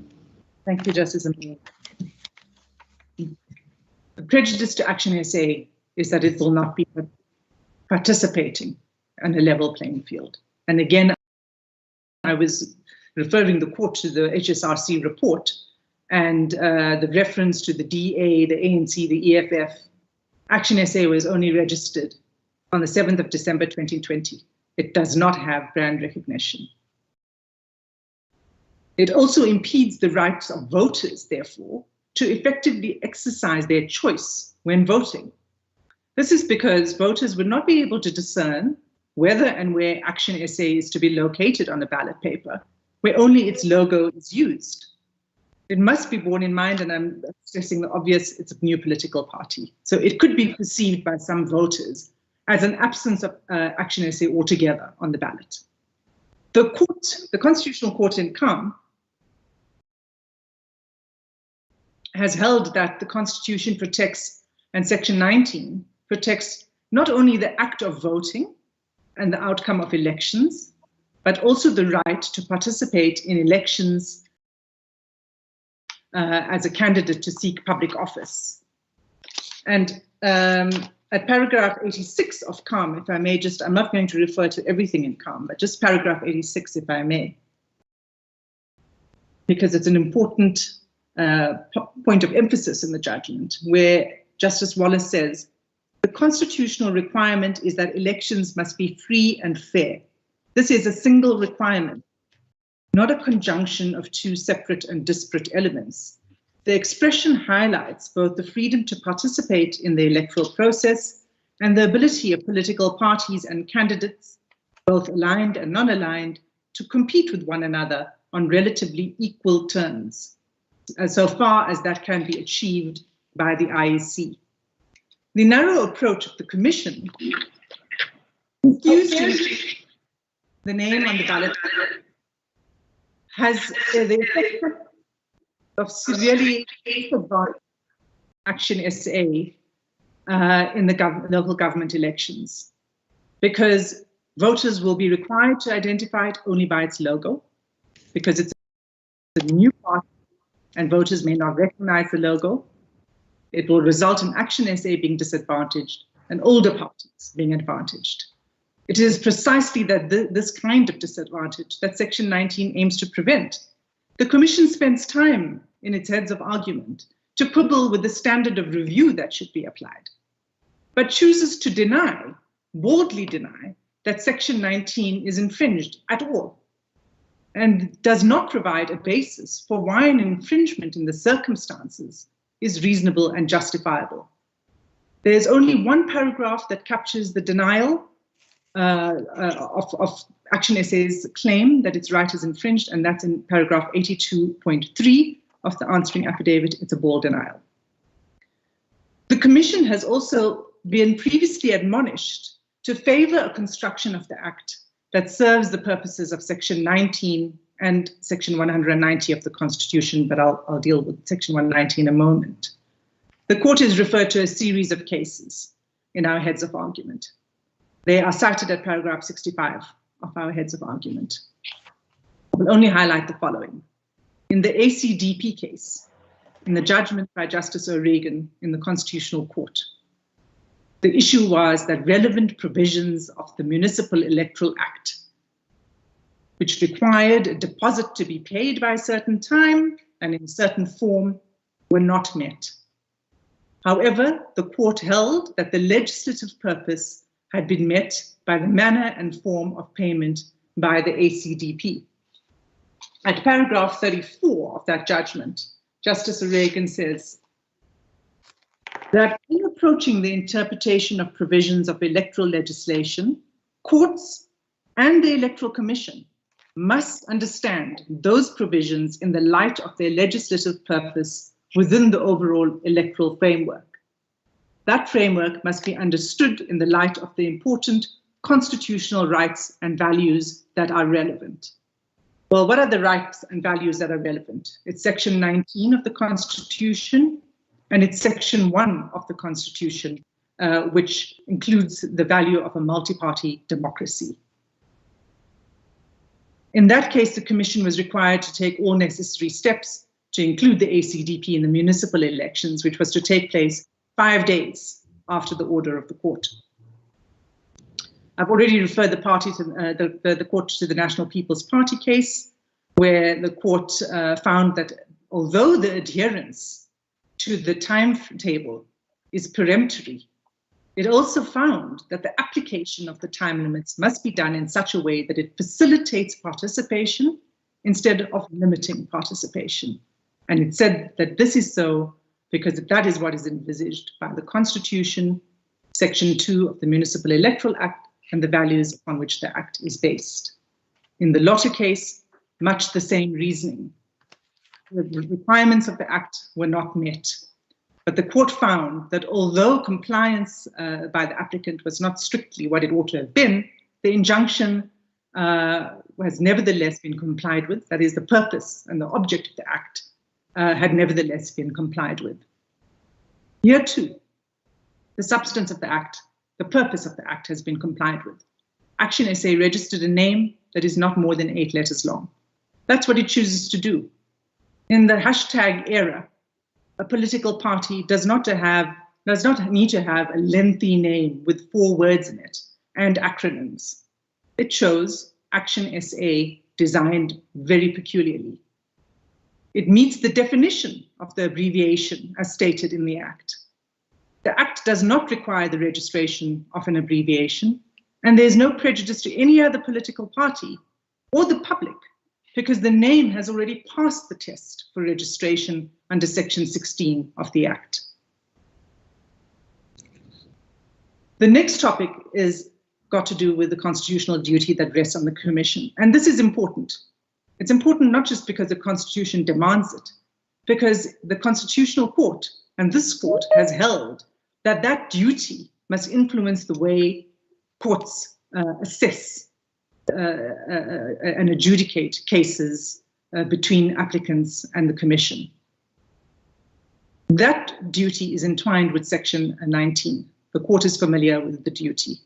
Thank you, Justice Mba. The prejudice to ActionSA is that it will not be participating on a level playing field. And again, I was referring the court to the HSRC report and the reference to the DA, the ANC, the EFF. ActionSA was only registered on the 7th of December 2020. It does not have brand recognition. It also impedes the rights of voters, therefore, to effectively exercise their choice when voting. This is because voters would not be able to discern whether and where ActionSA is to be located on a ballot paper, where only its logo is used. It must be borne in mind, and I'm stressing the obvious, it's a new political party. So it could be perceived by some voters as an absence of ActionSA altogether on the ballot. The Constitutional Court in Kham has held that the Constitution protects, and Section 19 protects not only the act of voting and the outcome of elections, but also the right to participate in elections as a candidate to seek public office. And at paragraph 86 of Kham, if I may just, I'm not going to refer to everything in Kham, but just paragraph 86, if I may, because it's an important point of emphasis in the judgment, where Justice Wallace says, the constitutional requirement is that elections must be free and fair. This is a single requirement, not a conjunction of two separate and disparate elements. The expression highlights both the freedom to participate in the electoral process and the ability of political parties and candidates, both aligned and non-aligned, to compete with one another on relatively equal terms, so far as that can be achieved by the IEC. The narrow approach of the Commission refused the name on the ballot has the effect of severely disadvantaging ActionSA in the local government elections. because voters will be required to identify it only by its logo, because it's a new party and voters may not recognize the logo. It will result in ActionSA being disadvantaged and older parties being advantaged. It is precisely this kind of disadvantage that Section 19 aims to prevent. The Commission spends time in its heads of argument to quibble with the standard of review that should be applied, but chooses to deny, boldly deny, that Section 19 is infringed at all, and does not provide a basis for why an infringement in the circumstances is reasonable and justifiable. There is only one paragraph that captures the denial of ActionSA's claim that its right is infringed, and that's in paragraph 82.3 of the answering affidavit. It's a bold denial. The Commission has also been previously admonished to favor a construction of the Act that serves the purposes of Section 19 and Section 190 of the Constitution, but I'll deal with Section 190 in a moment. The court has referred to a series of cases in our heads of argument. They are cited at paragraph 65 of our heads of argument. I will only highlight the following. In the ACDP case, in the judgment by Justice O'Regan in the Constitutional Court, the issue was that relevant provisions of the Municipal Electoral Act, which required a deposit to be paid by a certain time and in a certain form, were not met. However, the court held that the legislative purpose had been met by the manner and form of payment by the ACDP. At paragraph 34 of that judgment, Justice O'Regan says that in approaching the interpretation of provisions of electoral legislation, courts and the Electoral Commission must understand those provisions in the light of their legislative purpose within the overall electoral framework. That framework must be understood in the light of the important constitutional rights and values that are relevant. Well, what are the rights and values that are relevant? It's Section 19 of the Constitution, and it's Section 1 of the Constitution, which includes the value of a multi-party democracy. In that case, the Commission was required to take all necessary steps to include the ACDP in the municipal elections, which was to take place 5 days after the order of the court. I've already referred the court to the National People's Party case, where the court found that although the adherence to the timetable is peremptory, it also found that the application of the time limits must be done in such a way that it facilitates participation instead of limiting participation. And it said that this is so because that is what is envisaged by the Constitution, Section 2 of the Municipal Electoral Act, and the values upon which the Act is based. In the Lotter case, much the same reasoning. The requirements of the Act were not met. But the court found that although compliance by the applicant was not strictly what it ought to have been, the injunction has nevertheless been complied with. That is, the purpose and the object of the Act had nevertheless been complied with. Here too, the substance of the Act, the purpose of the Act has been complied with. ActionSA registered a name that is not more than 8 letters long. That's what it chooses to do. In the hashtag era, a political party does not need to have a lengthy name with 4 words in it and acronyms. It chose ActionSA, designed very peculiarly. It meets the definition of the abbreviation as stated in the Act. The Act does not require the registration of an abbreviation, and there is no prejudice to any other political party or the public because the name has already passed the test for registration under Section 16 of the Act. The next topic is got to do with the constitutional duty that rests on the Commission, and this is important. It's important not just because the Constitution demands it, because the Constitutional Court and this court has held that that duty must influence the way courts assess and adjudicate cases between applicants and the Commission. That duty is entwined with Section 19. The court is familiar with the duty.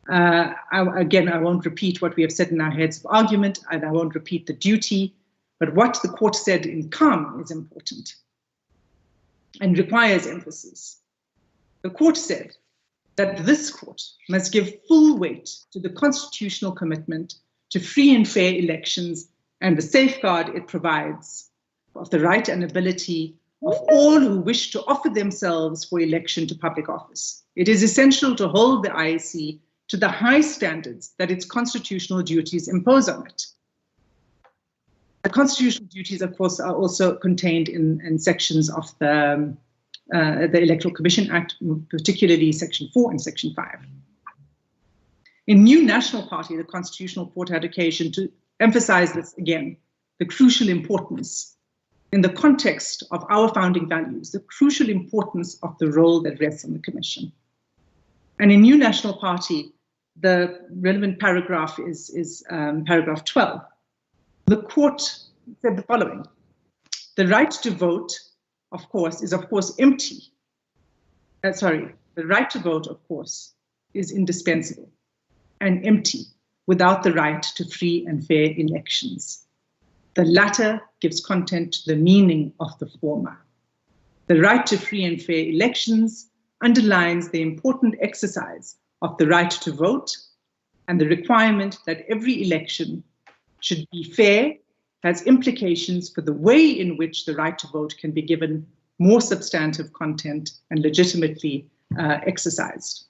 Again, I won't repeat what we have said in our heads of argument, and I won't repeat the duty, but what the court said in calm is important and requires emphasis. The court said that this court must give full weight to the constitutional commitment to free and fair elections and the safeguard it provides of the right and ability of all who wish to offer themselves for election to public office. It is essential to hold the IEC to the high standards that its constitutional duties impose on it. The constitutional duties, of course, are also contained in sections of the Electoral Commission Act, particularly Section 4 and Section 5. In New National Party, the Constitutional Court had occasion to emphasize this again, the crucial importance in the context of our founding values, the crucial importance of the role that rests on the Commission. And in New National Party, the relevant paragraph is paragraph 12. The court said the following: the right to vote, of course, is of course empty. The right to vote, of course, is indispensable and empty without the right to free and fair elections. The latter gives content to the meaning of the former. The right to free and fair elections underlines the important exercise of the right to vote and the requirement that every election should be fair has implications for the way in which the right to vote can be given more substantive content and legitimately exercised.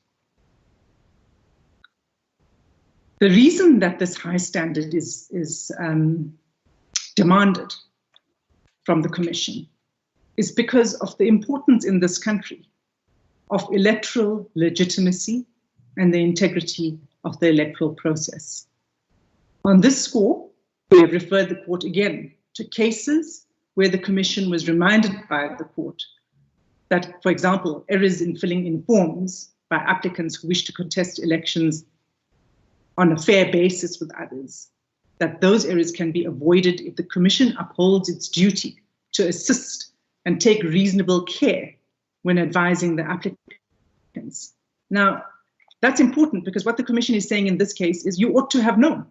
The reason that this high standard is demanded from the Commission is because of the importance in this country of electoral legitimacy and the integrity of the electoral process. On this score, we have referred the court again to cases where the Commission was reminded by the court that, for example, errors in filling in forms by applicants who wish to contest elections on a fair basis with others, that those errors can be avoided if the Commission upholds its duty to assist and take reasonable care when advising the applicants. Now, that's important because what the Commission is saying in this case is you ought to have known.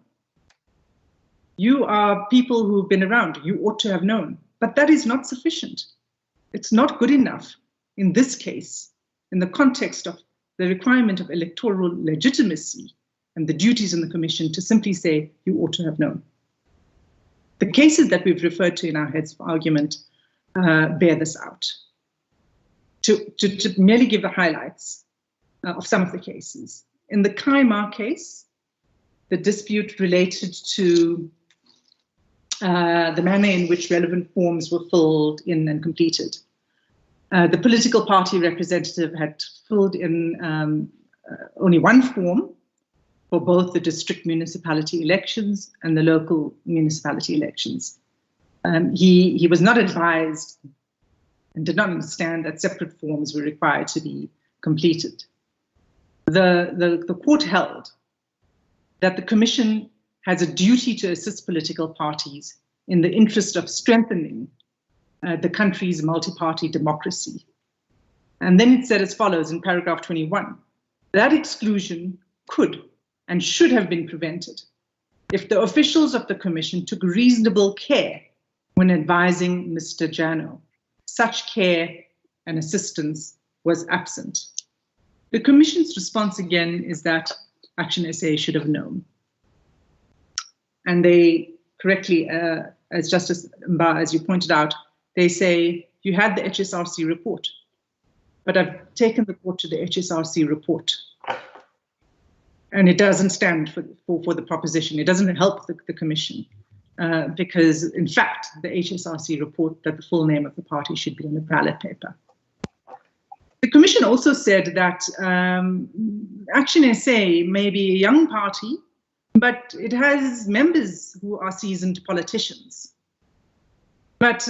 You are people who've been around, you ought to have known, but that is not sufficient. It's not good enough in this case, in the context of the requirement of electoral legitimacy and the duties in the Commission to simply say you ought to have known. The cases that we've referred to in our heads of argument bear this out. To merely give the highlights of some of the cases. In the Kaimar case, the dispute related to the manner in which relevant forms were filled in and completed. The political party representative had filled in only one form for both the district municipality elections and the local municipality elections. He was not advised and did not understand that separate forms were required to be completed. The court held that the Commission has a duty to assist political parties in the interest of strengthening the country's multi-party democracy. And then it said as follows in paragraph 21, that exclusion could and should have been prevented if the officials of the Commission took reasonable care when advising Mr. Jano. Such care and assistance was absent. The Commission's response again is that ActionSA should have known. And they correctly, as Justice Mba, as you pointed out, they say you had the HSRC report, but I've taken the court to the HSRC report. And it doesn't stand for the proposition. It doesn't help the Commission because, in fact, the HSRC report that the full name of the party should be on the ballot paper. The Commission also said that ActionSA may be a young party, but it has members who are seasoned politicians. But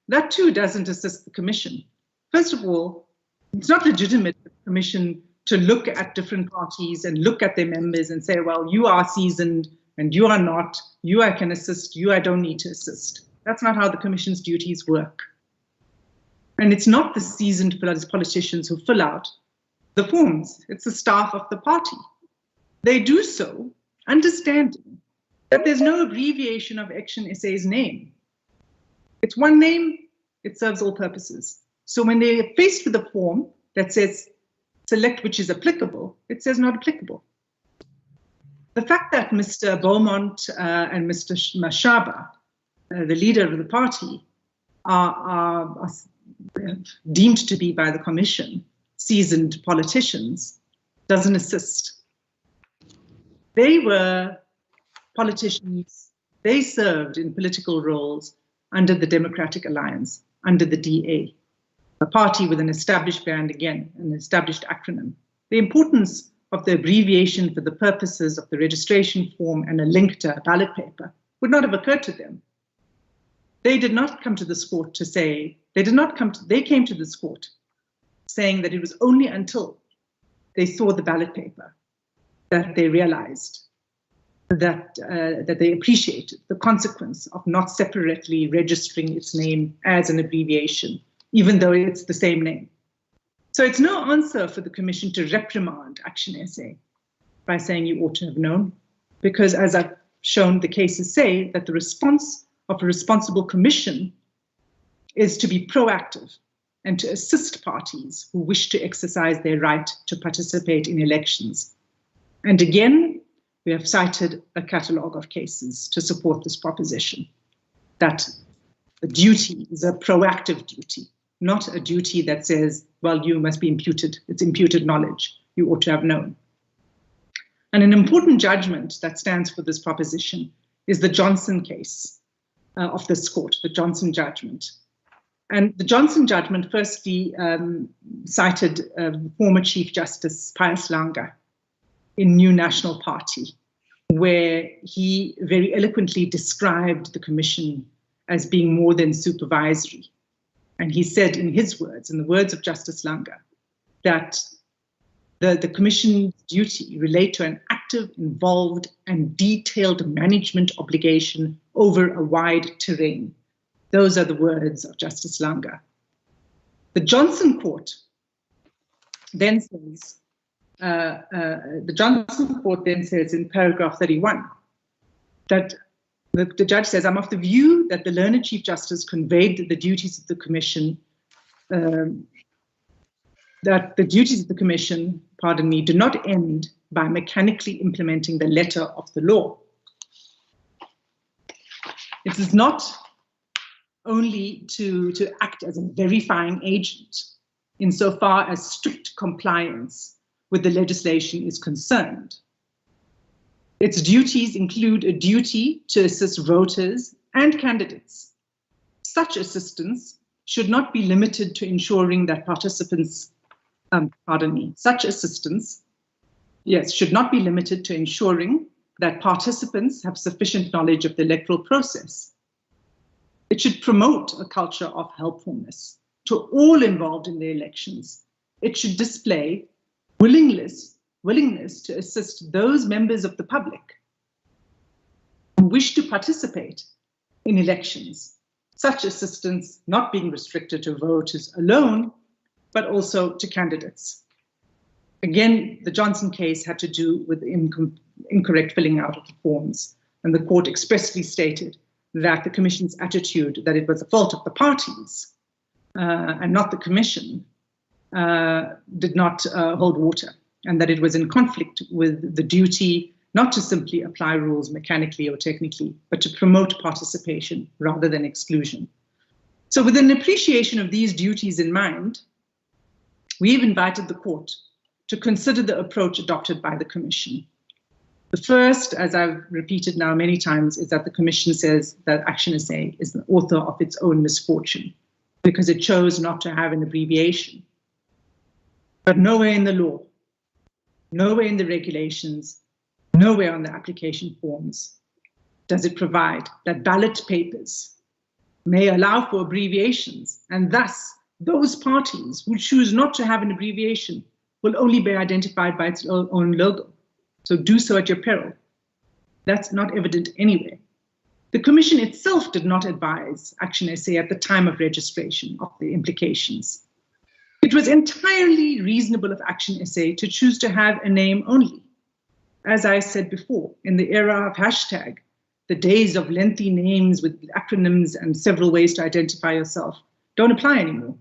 that too doesn't assist the Commission. First of all, it's not legitimate for the Commission to look at different parties and look at their members and say, well, you are seasoned and you are not, you I can assist, you I don't need to assist. That's not how the Commission's duties work. And it's not the seasoned politicians who fill out the forms, it's the staff of the party. They do so understanding that there's no abbreviation of ActionSA's name. It's one name, it serves all purposes. So when they're faced with a form that says select which is applicable, it says not applicable. The fact that Mr. Beaumont and Mr. Mashaba, the leader of the party, are deemed to be by the Commission seasoned politicians doesn't assist. They were politicians, they served in political roles under the Democratic Alliance, under the DA, a party with an established brand, again, an established acronym. The importance of the abbreviation for the purposes of the registration form and a link to a ballot paper would not have occurred to them. They did not come to this court to say, they came to this court saying that it was only until they saw the ballot paper that they realized that they appreciated the consequence of not separately registering its name as an abbreviation, even though it's the same name. So it's no answer for the Commission to reprimand ActionSA by saying you ought to have known, because as I've shown, the cases say that the response of a responsible Commission is to be proactive and to assist parties who wish to exercise their right to participate in elections. And again, we have cited a catalogue of cases to support this proposition, that the duty is a proactive duty, not a duty that says, well, you must be imputed, it's imputed knowledge, you ought to have known. And an important judgment that stands for this proposition is the Johnson case of this court, the Johnson judgment. And the Johnson judgment firstly cited former Chief Justice Pius Langa in New National Party, where he very eloquently described the Commission as being more than supervisory. And he said in his words, in the words of Justice Langa, that the Commission's duty relate to an active, involved, and detailed management obligation over a wide terrain. Those are the words of Justice Langa. The Johnson court then says, in paragraph 31 that the judge says, I'm of the view that the learned Chief Justice conveyed the duties of the Commission, do not end by mechanically implementing the letter of the law. It is not only to act as a verifying agent insofar as strict compliance with the legislation is concerned. Its duties include a duty to assist voters and candidates. Such assistance should not be limited to ensuring that participants, such assistance, yes, should not be limited to ensuring that participants have sufficient knowledge of the electoral process. It should promote a culture of helpfulness to all involved in the elections. It should display willingness to assist those members of the public who wish to participate in elections, such assistance not being restricted to voters alone, but also to candidates. Again, the Johnson case had to do with incorrect filling out of the forms, and the court expressly stated that the Commission's attitude that it was the fault of the parties and not the Commission did not hold water, and that it was in conflict with the duty not to simply apply rules mechanically or technically, but to promote participation rather than exclusion. So with an appreciation of these duties in mind, we've invited the court to consider the approach adopted by the Commission. The first, as I've repeated now many times, is that the Commission says that ActionSA is the author of its own misfortune because it chose not to have an abbreviation. But nowhere in the law, nowhere in the regulations, nowhere on the application forms does it provide that ballot papers may allow for abbreviations, and thus those parties who choose not to have an abbreviation will only be identified by its own logo. So do so at your peril. That's not evident anywhere. The Commission itself did not advise ActionSA at the time of registration of the implications. It was entirely reasonable of ActionSA to choose to have a name only. As I said before, in the era of hashtag, the days of lengthy names with acronyms and several ways to identify yourself don't apply anymore.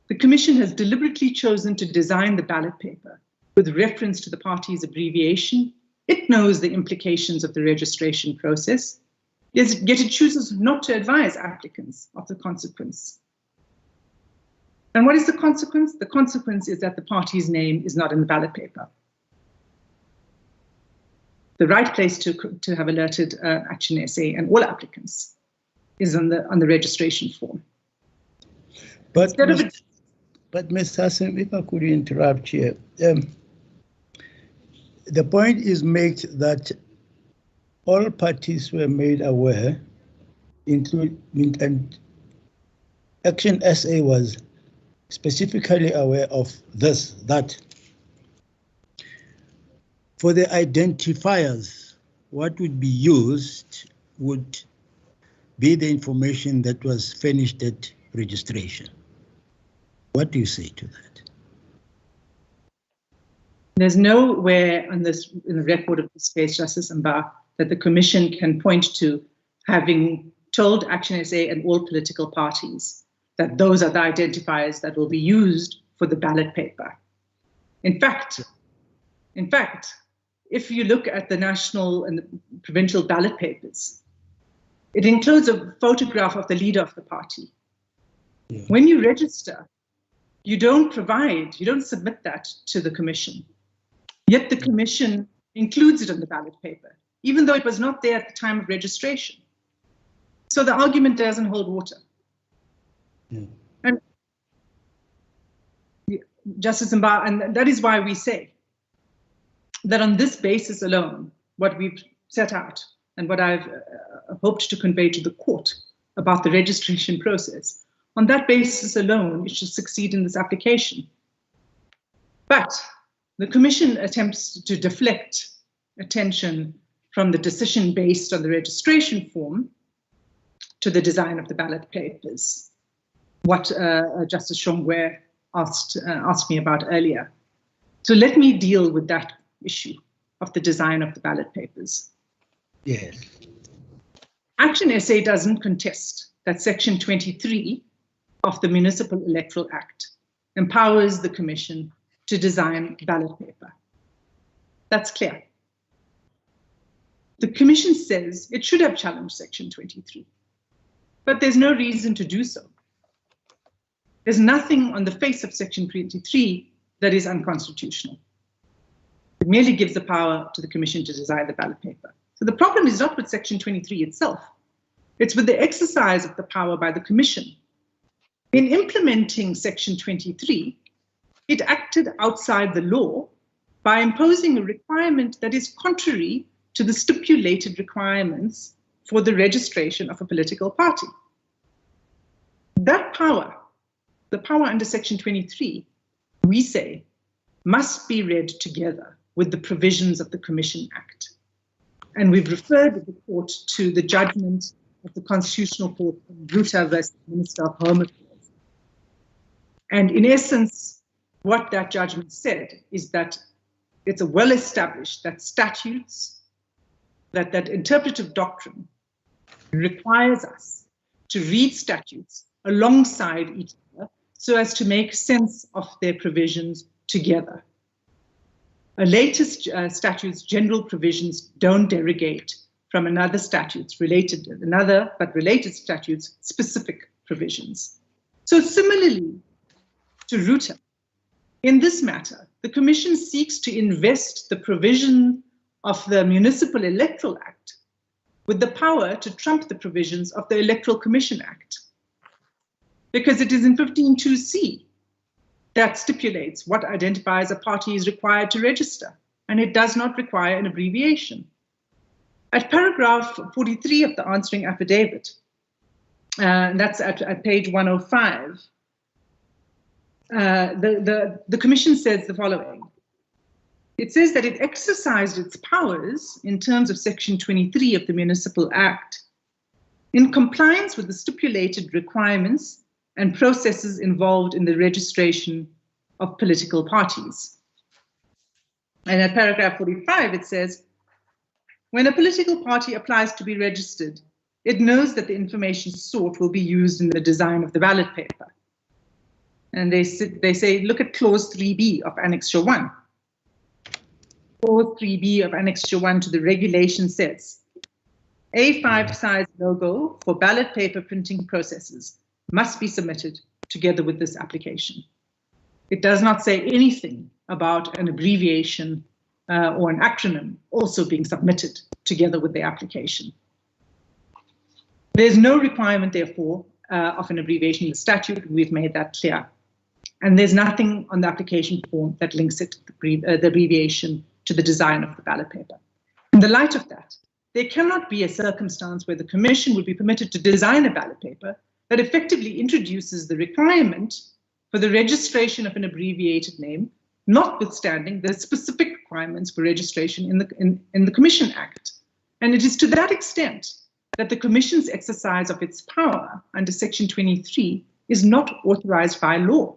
The Commission has deliberately chosen to design the ballot paper with reference to the party's abbreviation. It knows the implications of the registration process, yet it chooses not to advise applicants of the consequence. And what is the consequence? The consequence is that the party's name is not in the ballot paper. The right place to have alerted ActionSA and all applicants is on the registration form. But Ms. Hassan, if I could interrupt here, the point is made that all parties were made aware, including, and ActionSA was specifically aware of this, that for the identifiers, what would be used would be the information that was furnished at registration. What do you say to that? There's nowhere in the record of this case, Justice Mba, that the Commission can point to having told ActionSA and all political parties that those are the identifiers that will be used for the ballot paper. In fact, if you look at the national and the provincial ballot papers, it includes a photograph of the leader of the party. Yeah. When you register, you don't submit that to the Commission. Yet the Commission includes it on the ballot paper, even though it was not there at the time of registration. So the argument doesn't hold water. Yeah. And Justice Mba, and that is why we say that on this basis alone, what we've set out and what I've hoped to convey to the court about the registration process, on that basis alone, it should succeed in this application. But the Commission attempts to deflect attention from the decision based on the registration form to the design of the ballot papers, what Justice Shongwe asked me about earlier. So let me deal with that issue of the design of the ballot papers. Yes. ActionSA doesn't contest that Section 23 of the Municipal Electoral Act empowers the Commission to design ballot paper. That's clear. The Commission says it should have challenged Section 23, but there's no reason to do so. There's nothing on the face of Section 23 that is unconstitutional. It merely gives the power to the Commission to design the ballot paper. So the problem is not with Section 23 itself. It's with the exercise of the power by the Commission. In implementing Section 23, it acted outside the law by imposing a requirement that is contrary to the stipulated requirements for the registration of a political party. That power, the power under Section 23, we say, must be read together with the provisions of the Commission Act. And we've referred the court to the judgment of the Constitutional Court in Ruta versus Minister of Home Affairs. And in essence, what that judgment said is that it's a well established that statutes, that interpretive doctrine requires us to read statutes alongside each other so as to make sense of their provisions together. A latest statute's general provisions don't derogate from another statute's related statute's specific provisions. So similarly to Ruta, in this matter, the Commission seeks to invest the provision of the Municipal Electoral Act with the power to trump the provisions of the Electoral Commission Act, because it is in 15(2)(c) that stipulates what identifies a party is required to register, and it does not require an abbreviation. At paragraph 43 of the answering affidavit, that's at page 105, the Commission says the following. It says that it exercised its powers in terms of Section 23 of the Municipal Act in compliance with the stipulated requirements and processes involved in the registration of political parties. And at paragraph 45, it says, when a political party applies to be registered, it knows that the information sought will be used in the design of the ballot paper. And they say, look at clause 3B of Annexure 1. Clause 3B of Annexure 1 to the regulation says, A5 size logo for ballot paper printing processes must be submitted together with this application. It does not say anything about an abbreviation or an acronym also being submitted together with the application. There's no requirement, therefore, of an abbreviation in the statute. We've made that clear. And there's nothing on the application form that links it, the abbreviation, to the design of the ballot paper. In the light of that, there cannot be a circumstance where the Commission would be permitted to design a ballot paper that effectively introduces the requirement for the registration of an abbreviated name, notwithstanding the specific requirements for registration in the Commission Act. And it is to that extent that the Commission's exercise of its power under Section 23 is not authorized by law.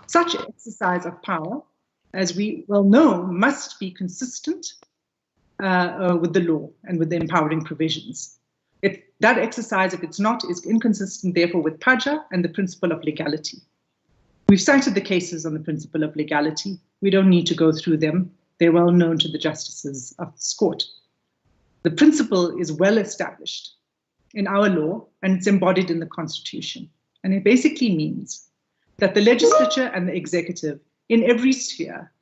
Such exercise of power, as we well know, must be consistent with the law and with the empowering provisions. That exercise, if it's not, is inconsistent, therefore, with PAJA and the principle of legality. We've cited the cases on the principle of legality. We don't need to go through them. They're well known to the justices of this court. The principle is well established in our law, and it's embodied in the Constitution. And it basically means that the legislature and the executive in every sphere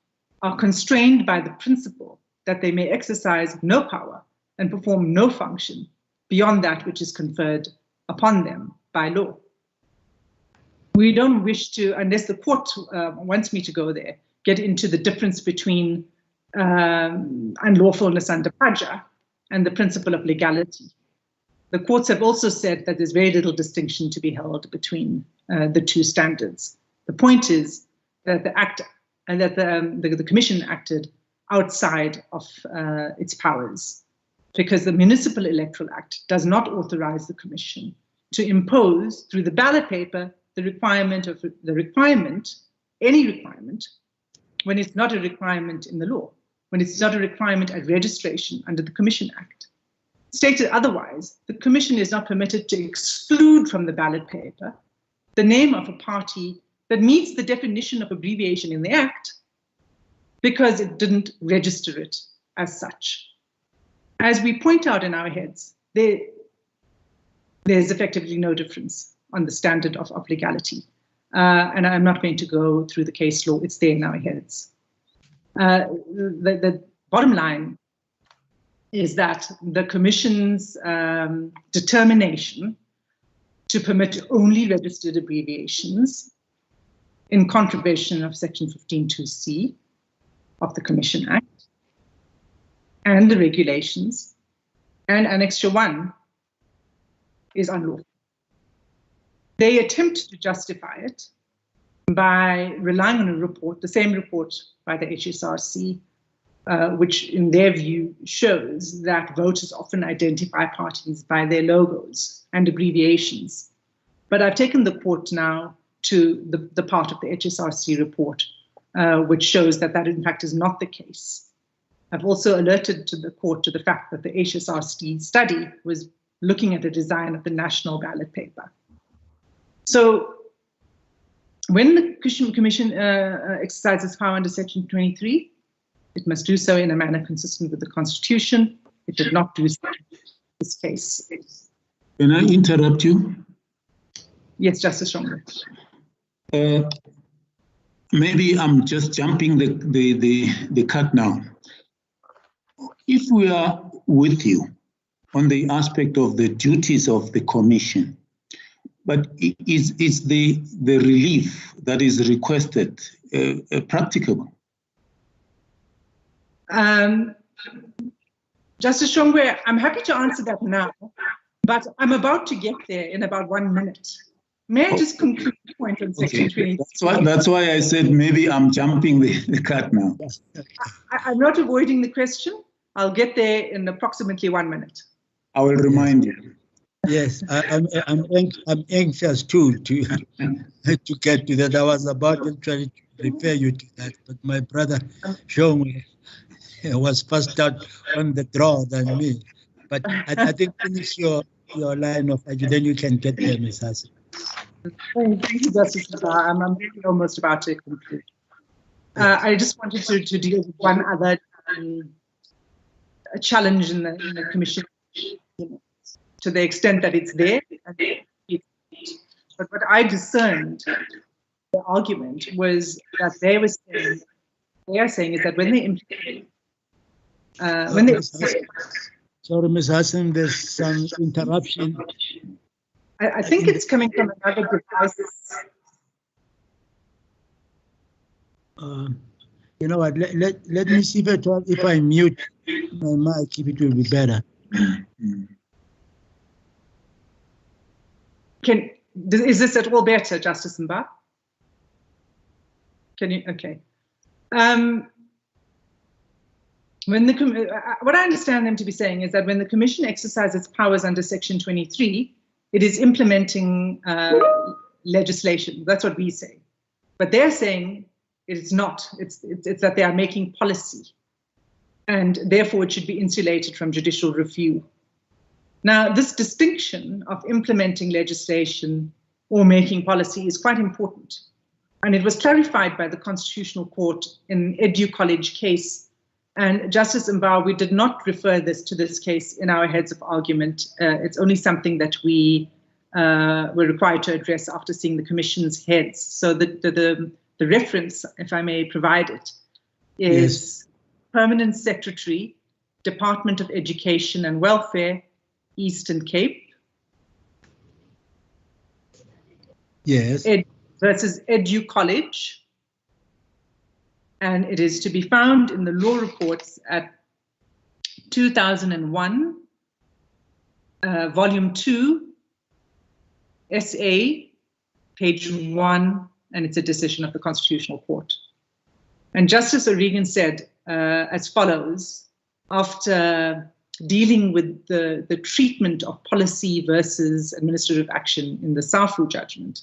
are constrained by the principle that they may exercise no power and perform no function beyond that which is conferred upon them by law. We don't wish to, unless the court wants me to go there, get into the difference between unlawfulness under PAJA and the principle of legality. The courts have also said that there's very little distinction to be held between the two standards. The point is that the act and that the Commission acted outside of its powers, because the Municipal Electoral Act does not authorize the Commission to impose through the ballot paper the requirement of any requirement, when it's not a requirement in the law, when it's not a requirement at registration under the Commission Act. Stated otherwise, the Commission is not permitted to exclude from the ballot paper the name of a party that meets the definition of abbreviation in the Act because it didn't register it as such. As we point out in our heads, there's effectively no difference on the standard of legality. And I'm not going to go through the case law, it's there in our heads. The bottom line is that the Commission's determination to permit only registered abbreviations in contravention of Section 15(2)(c) of the Commission Act and the regulations and Annexure 1 is unlawful. They attempt to justify it by relying on a report, the same report by the HSRC, which in their view shows that voters often identify parties by their logos and abbreviations. But I've taken the court now to the part of the HSRC report, which shows that that in fact is not the case. I've also alerted to the court to the fact that the HSRC study was looking at the design of the national ballot paper. So when the Commission exercises power under Section 23, it must do so in a manner consistent with the Constitution. It did not do so in this case. Can I interrupt you? Yes, Justice Shongwe. Maybe I'm just jumping the cut now. If we are with you on the aspect of the duties of the Commission, but is the relief that is requested practicable? Justice Shongwe, I'm happy to answer that now, but I'm about to get there in about 1 minute. May I just conclude the point on Section 20? That's why I said maybe I'm jumping the cut now. I'm not avoiding the question. I'll get there in approximately 1 minute. I will remind you. Yes, I'm anxious too to get to that. I was about to refer you to that. But my brother Shong was passed out on the draw than me. But I think finish your line of argument, then you can get there, Ms. Hassan. Thank you, Justice Mba. I'm really almost about to conclude. I just wanted to deal with one other challenge in the commission, to the extent that it's there. But what I discerned, the argument was that they are saying is that when they implement, sorry, Ms. Hassan, there's some interruption. I think it's coming from another device. You know what? Let me see if I mute my mic, if it will be better. Is this at all better, Justice Mba? Can you? Okay. What I understand them to be saying is that when the Commission exercises its powers under Section 23, it is implementing legislation. That's what we say. But they're saying it is not. It's that they are making policy, and therefore it should be insulated from judicial review. Now, this distinction of implementing legislation or making policy is quite important. And it was clarified by the Constitutional Court in Edu College case. And Justice Mba, we did not refer to this case in our heads of argument. It's only something that we were required to address after seeing the Commission's heads. So the reference, if I may provide it, is Permanent Secretary, Department of Education and Welfare, Eastern Cape. Yes. Versus Edu College. And it is to be found in the law reports at 2001, volume 2, SA, page 1, and it's a decision of the Constitutional Court. And Justice O'Regan said as follows, after dealing with the treatment of policy versus administrative action in the Safu judgment.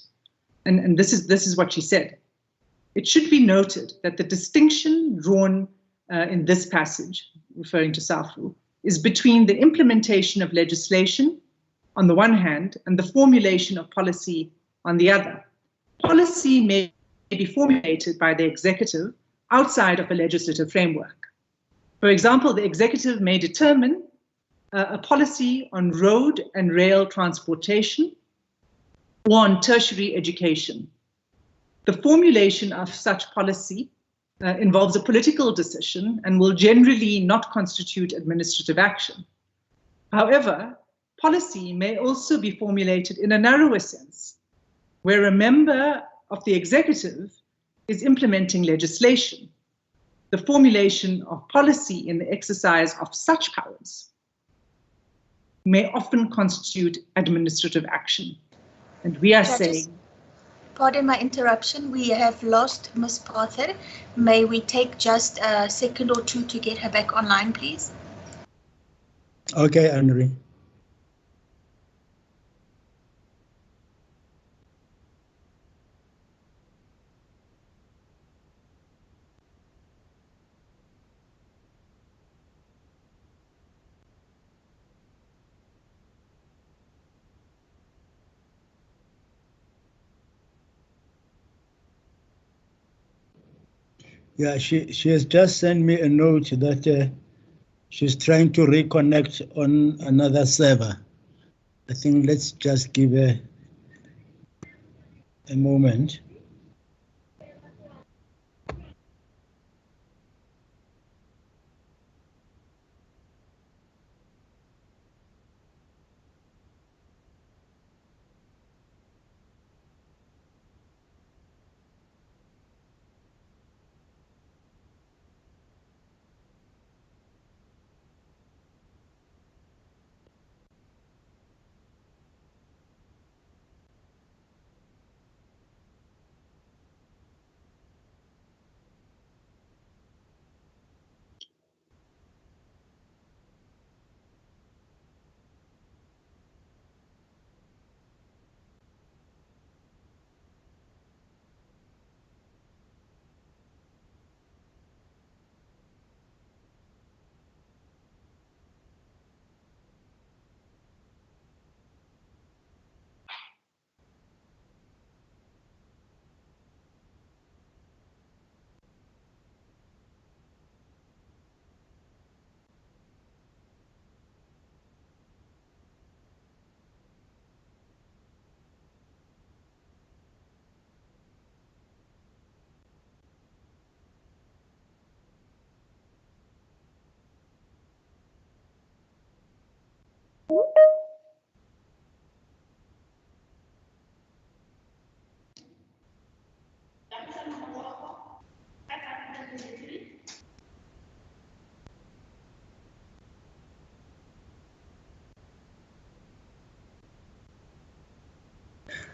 And this is what she said. It should be noted that the distinction drawn in this passage, referring to Safu, is between the implementation of legislation on the one hand and the formulation of policy on the other. Policy may be formulated by the executive outside of a legislative framework. For example, the executive may determine a policy on road and rail transportation or on tertiary education. The formulation of such policy involves a political decision and will generally not constitute administrative action. However, policy may also be formulated in a narrower sense, where a member of the executive is implementing legislation. The formulation of policy in the exercise of such powers may often constitute administrative action. And we are saying... Pardon my interruption, we have lost Ms. Parther. May we take just a second or two to get her back online, please? Okay, Henry. Yeah, she has just sent me a note that she's trying to reconnect on another server. I think let's just give her a moment.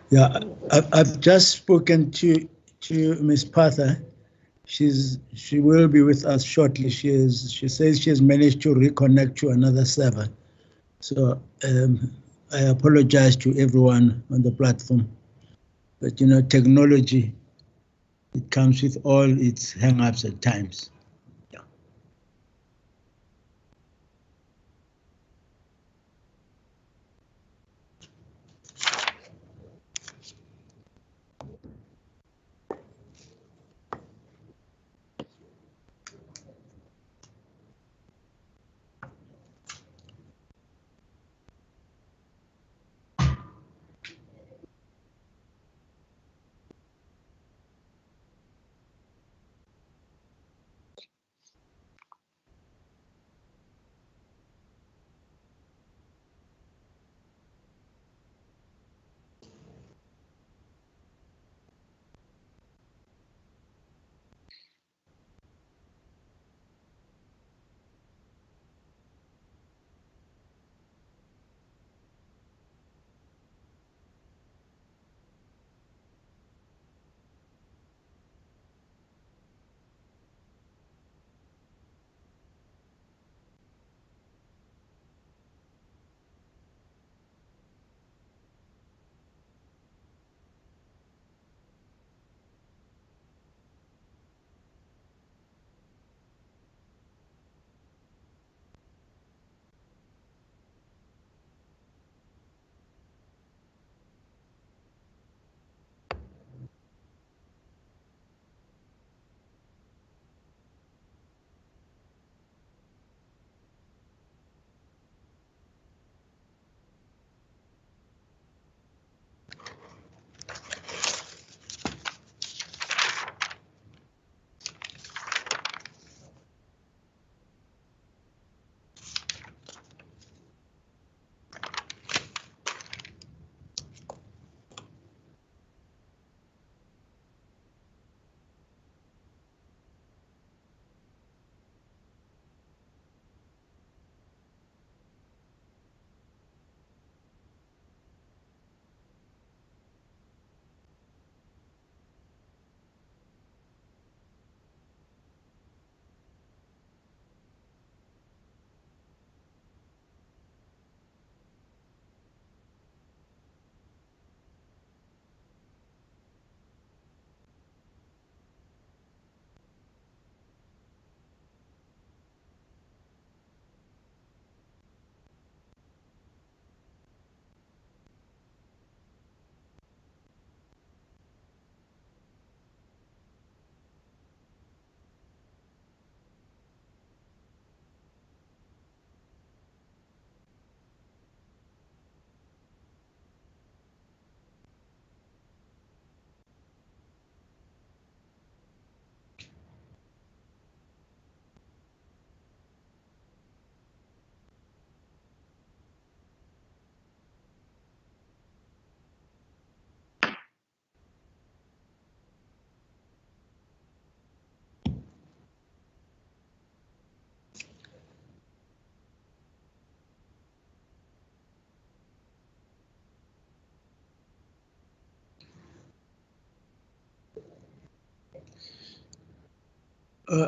Yeah, I've just spoken to Ms. Partha. She will be with us shortly. She says she has managed to reconnect to another server. So I apologize to everyone on the platform. But you know, technology, it comes with all its hang-ups at times.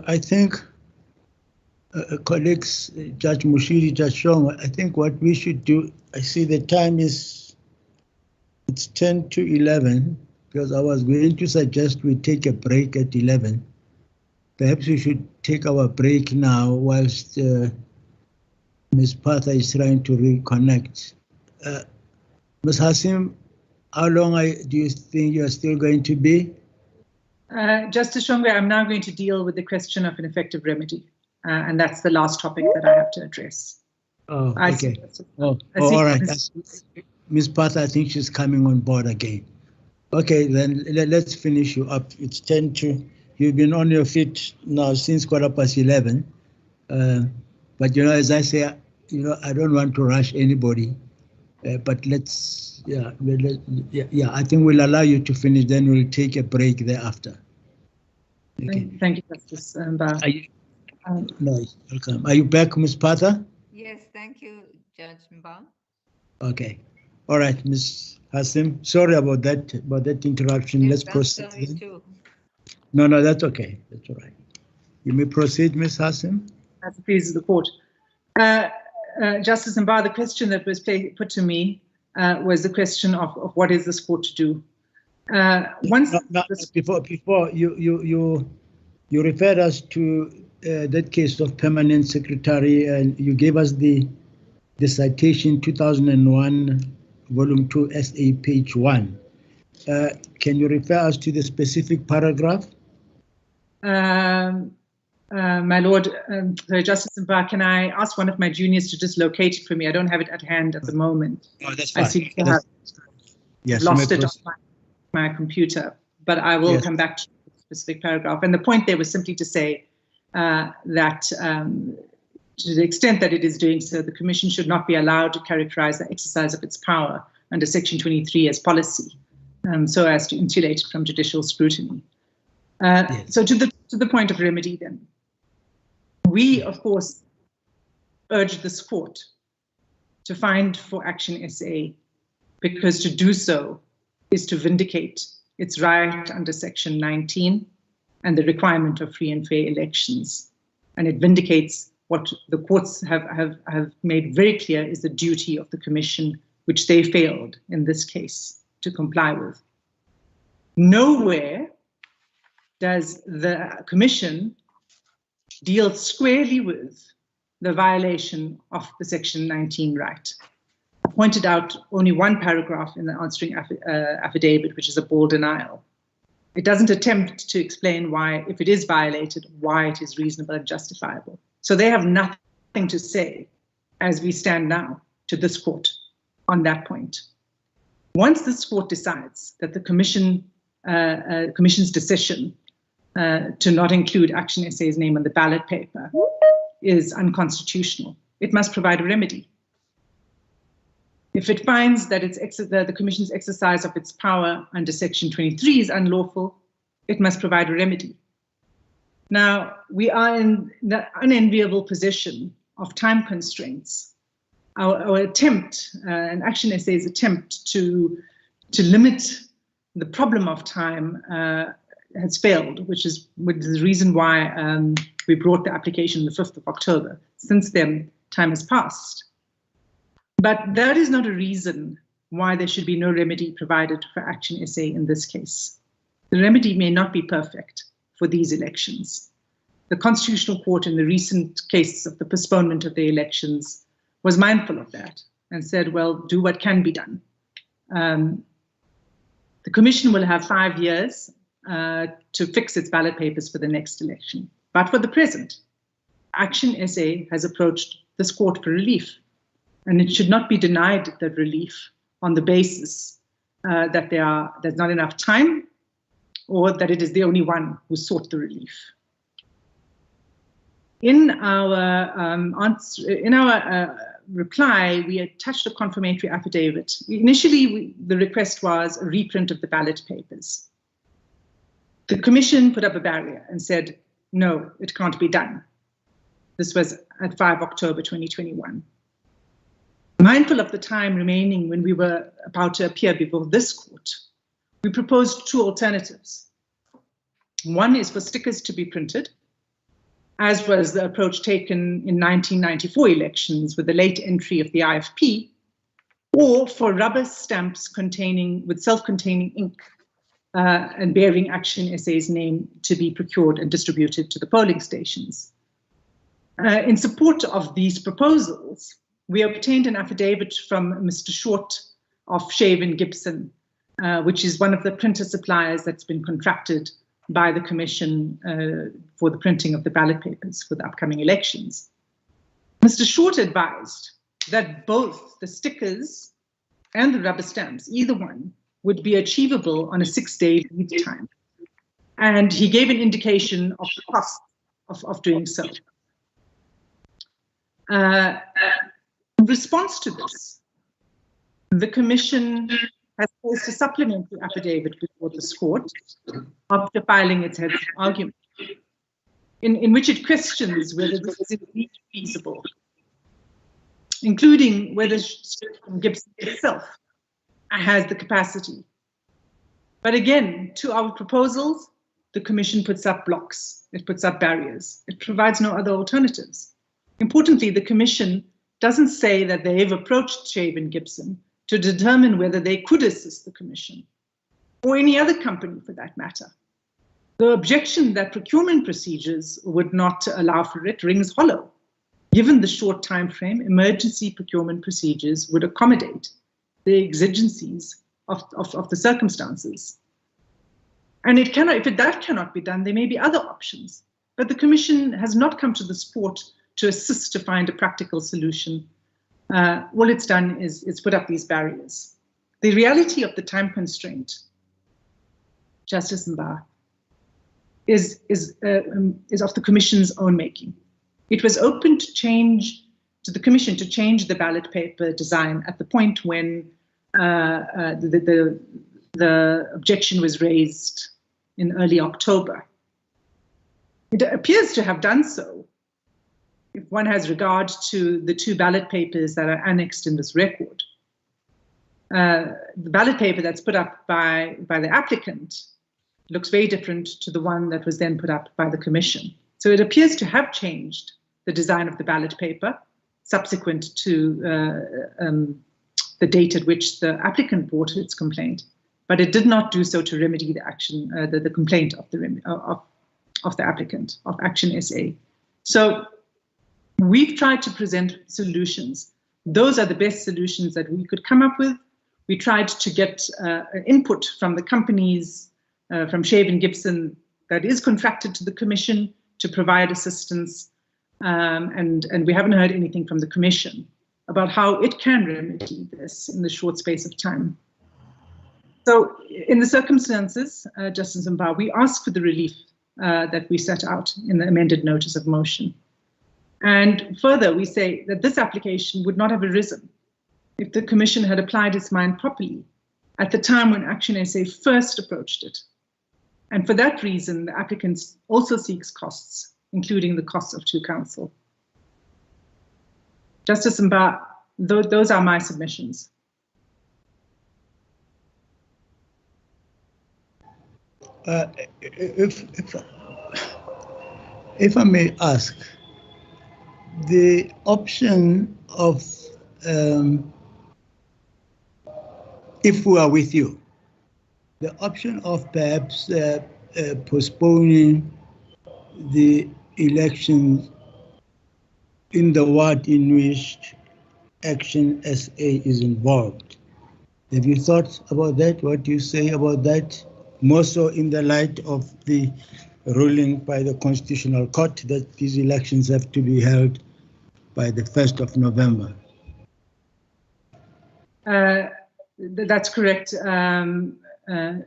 I think, colleagues, Judge Mushiri, Judge Shong, I think what we should do, I see the time it's 10 to 11, because I was going to suggest we take a break at 11. Perhaps we should take our break now whilst Ms. Partha is trying to reconnect. Ms. Hassim, how long do you think you're still going to be? Justice Shongwe, I'm now going to deal with the question of an effective remedy. And that's the last topic that I have to address. Oh, okay. All right. Ms. Partha, I think she's coming on board again. Okay, then let's finish you up. It's 10 to, you've been on your feet now since 11:15. But, you know, as I say, you know, I don't want to rush anybody. But let's, I think we'll allow you to finish, then we'll take a break thereafter. Okay. Thank you, Justice Mba. No, welcome. Are you back, Ms. Patha? Yes, thank you, Judge Mba. Okay. All right, Ms. Hassim. Sorry about that interruption. Yes, Let's that's proceed. sorry Then. too. No, that's okay. That's all right. You may proceed, Ms. Hassim. As it pleases the court. Justice Mba, the question that was put to me was the question of what is this court to do? Before you referred us to that case of permanent secretary, and you gave us the citation 2001, volume 2, SA, page 1. Can you refer us to the specific paragraph? My Lord, sorry, Justice Mba, can I ask one of my juniors to just locate it for me? I don't have it at hand at the moment. Oh, that's fine. I seem to have lost it on my computer, but I will come back to the specific paragraph. And the point there was simply to say that to the extent that it is doing so, the Commission should not be allowed to characterize the exercise of its power under Section 23 as policy, so as to insulate it from judicial scrutiny. So to the point of remedy then. We, of course, urge this court to find for ActionSA, because to do so is to vindicate its right under Section 19 and the requirement of free and fair elections. And it vindicates what the courts have made very clear is the duty of the Commission, which they failed in this case to comply with. Nowhere does the Commission deal squarely with the violation of the Section 19 right. I pointed out only one paragraph in the answering affidavit, which is a bold denial. It doesn't attempt to explain why, if it is violated, why it is reasonable and justifiable. So they have nothing to say, as we stand now, to this court on that point. Once this court decides that the Commission's decision to not include ActionSA's name on the ballot paper is unconstitutional, it must provide a remedy. If it finds that the Commission's exercise of its power under Section 23 is unlawful, it must provide a remedy. Now, we are in the unenviable position of time constraints. Our attempt, and ActionSA's attempt to limit the problem of time has failed, which is the reason why we brought the application on the 5th of October. Since then, time has passed. But that is not a reason why there should be no remedy provided for ActionSA in this case. The remedy may not be perfect for these elections. The Constitutional Court in the recent case of the postponement of the elections was mindful of that and said, well, do what can be done. The Commission will have 5 years to fix its ballot papers for the next election. But for the present, ActionSA has approached this court for relief, and it should not be denied that relief on the basis that there's not enough time, or that it is the only one who sought the relief. In our reply, we attached a confirmatory affidavit. Initially, the request was a reprint of the ballot papers. The Commission put up a barrier and said, no, it can't be done. This was at 5 October 2021. Mindful of the time remaining when we were about to appear before this court, we proposed 2 alternatives. One is for stickers to be printed, as was the approach taken in 1994 elections with the late entry of the IFP, or for rubber stamps with self-containing ink and bearing ActionSA's name to be procured and distributed to the polling stations. In support of these proposals, we obtained an affidavit from Mr. Short of Shaven Gibson, which is one of the printer suppliers that's been contracted by the Commission for the printing of the ballot papers for the upcoming elections. Mr. Short advised that both the stickers and the rubber stamps, either one, would be achievable on a 6-day lead time. And he gave an indication of the cost of doing so. In response to this, the Commission has placed a supplementary affidavit before this court after filing its heads of argument. in which it questions whether this is indeed feasible, including whether Gibson itself has the capacity. But again, to our proposals, the Commission puts up blocks, it puts up barriers, it provides no other alternatives. Importantly, the Commission doesn't say that they've approached Shaven Gibson to determine whether they could assist the Commission, or any other company for that matter. The objection that procurement procedures would not allow for it rings hollow. Given the short time frame, emergency procurement procedures would accommodate the exigencies of the circumstances. And it cannot, if that cannot be done, there may be other options. But the Commission has not come to the sport to assist to find a practical solution. All it's done is put up these barriers. The reality of the time constraint, Justice Mba, is of the Commission's own making. It was open to the Commission to change the ballot paper design at the point when the objection was raised in early October. It appears to have done so, if one has regard to the two ballot papers that are annexed in this record. The ballot paper that's put up by the applicant looks very different to the one that was then put up by the Commission. So it appears to have changed the design of the ballot paper subsequent to the date at which the applicant brought its complaint, but it did not do so to remedy the action, the complaint of the applicant, of ActionSA. So we've tried to present solutions. Those are the best solutions that we could come up with. We tried to get input from the companies, from Shaven Gibson, that is contracted to the Commission to provide assistance, and we haven't heard anything from the Commission about how it can remedy this in the short space of time. So in the circumstances, Justice Mba, we ask for the relief that we set out in the amended notice of motion. And further, we say that this application would not have arisen if the Commission had applied its mind properly at the time when ActionSA first approached it. And for that reason, the applicant also seeks costs, including the costs of two counsel. Justice Mba, those are my submissions. If I may ask, the option of, if we are with you, the option of perhaps postponing the elections in the ward in which ActionSA is involved. Have you thought about that? What do you say about that? More so in the light of the ruling by the Constitutional Court that these elections have to be held by the 1st of November. That's correct,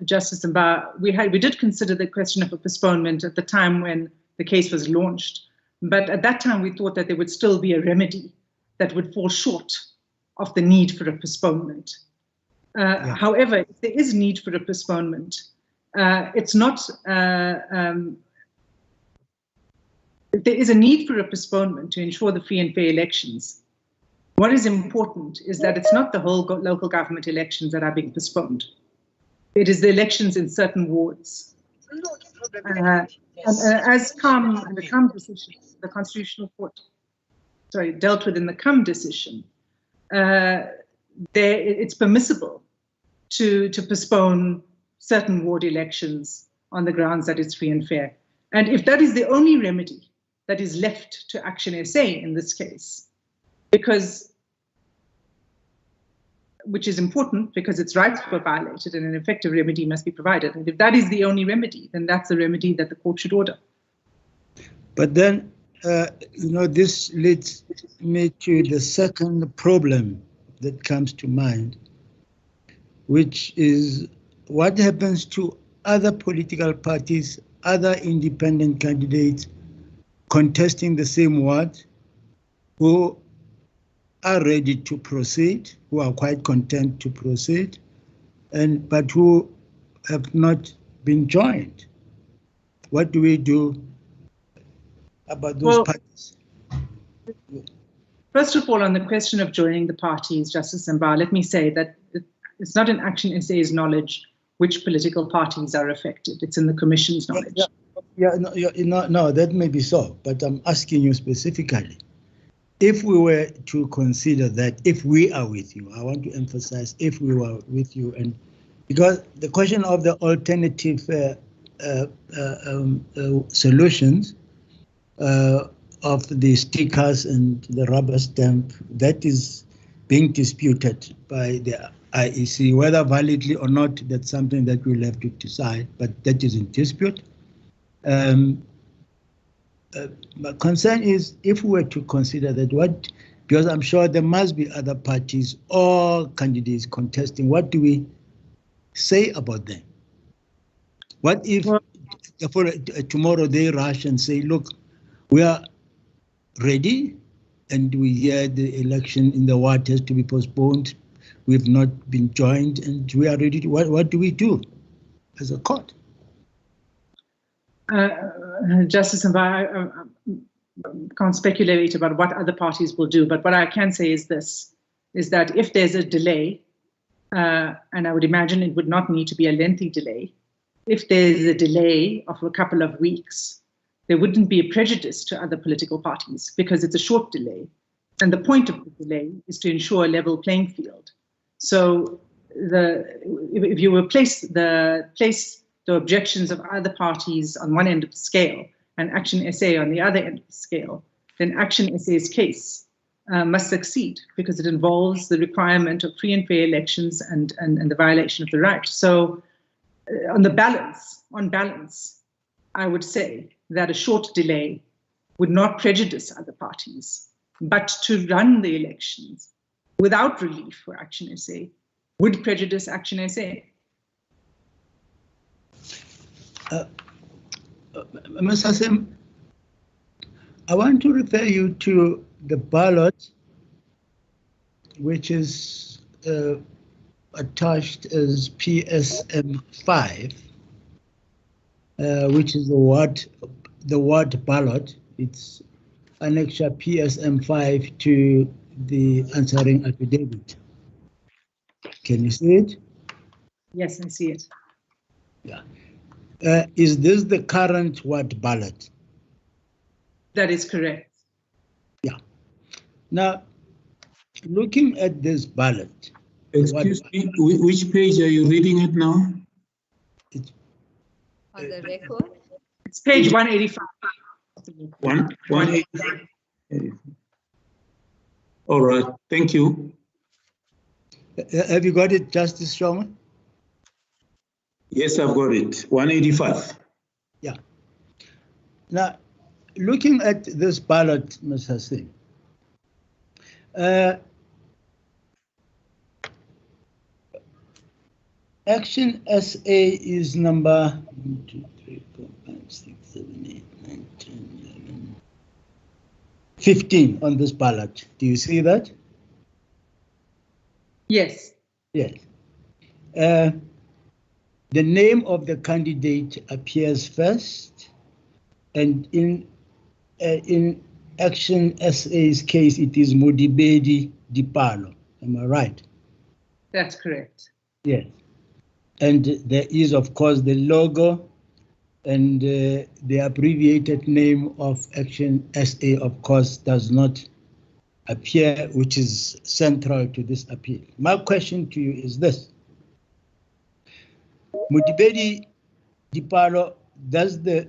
Justice Mba. We did consider the question of a postponement at the time when the case was launched, but at that time we thought that there would still be a remedy that would fall short of the need for a postponement. However, if there is need for a postponement, it's not, if there is a need for a postponement to ensure the free and fair elections, what is important is that it's not the whole local government elections that are being postponed. It is the elections in certain wards. As come in the CUM decision, the Constitutional Court, dealt with in the CUM decision, it's permissible to postpone certain ward elections on the grounds that it's free and fair. And if that is the only remedy that is left to ActionSA in this case, which is important because its rights were violated and an effective remedy must be provided. And if that is the only remedy, then that's the remedy that the court should order. But then, this leads me to the second problem that comes to mind, which is what happens to other political parties, other independent candidates contesting the same ward who are ready to proceed, who are quite content to proceed, but who have not been joined. What do we do about those parties? First of all, on the question of joining the parties, Justice Mba, let me say that it's not in ActionSA's knowledge which political parties are affected. It's in the Commission's knowledge. No, that may be so, but I'm asking you specifically. If we were to consider that, if we are with you, I want to emphasize if we were with you, and because the question of the alternative solutions of the stickers and the rubber stamp, that is being disputed by the IEC, whether validly or not, that's something that we'll have to decide, but that is in dispute. My concern is if we were to consider that, because I'm sure there must be other parties or candidates contesting, what do we say about them? What if tomorrow they rush and say, look, we are ready and we hear the election in the ward has to be postponed, we've not been joined and we are ready to, what do we do as a court? Justice Mba, I can't speculate about what other parties will do, but what I can say is this, is that if there's a delay, and I would imagine it would not need to be a lengthy delay, if there's a delay of a couple of weeks, there wouldn't be a prejudice to other political parties because it's a short delay. And the point of the delay is to ensure a level playing field. So if you replace the objections of other parties on one end of the scale and ActionSA on the other end of the scale, then ActionSA's case must succeed because it involves the requirement of free and fair elections and the violation of the right. So on balance, I would say that a short delay would not prejudice other parties, but to run the elections without relief for ActionSA would prejudice ActionSA. Ms. Hassim, I want to refer you to the ballot, which is attached as PSM5, which is the ward ballot. It's annexure PSM5 to the answering affidavit. Can you see it? Yes, I see it. Yeah. Is this the current ward ballot? That is correct. Yeah. Now, looking at this ballot. Excuse me, which page are you reading it now? On the record? It's page 185. 185. All right, thank you. Have you got it, Justice Shoma? Yes, I've got it. 185. Yeah. Now, looking at this ballot, Ms. Hassim, ActionSA is number 1, 2, 3, 4, 5, 6, 7, 8, 9, 10, 11, 15 on this ballot. Do you see that? Yes. Yes. The name of the candidate appears first, and in ActionSA's case, it is Modibedi Dipalo. Am I right? That's correct. Yes. And there is, of course, the logo and the abbreviated name of ActionSA, of course, does not appear, which is central to this appeal. My question to you is this. Modibedi Dipalo, does the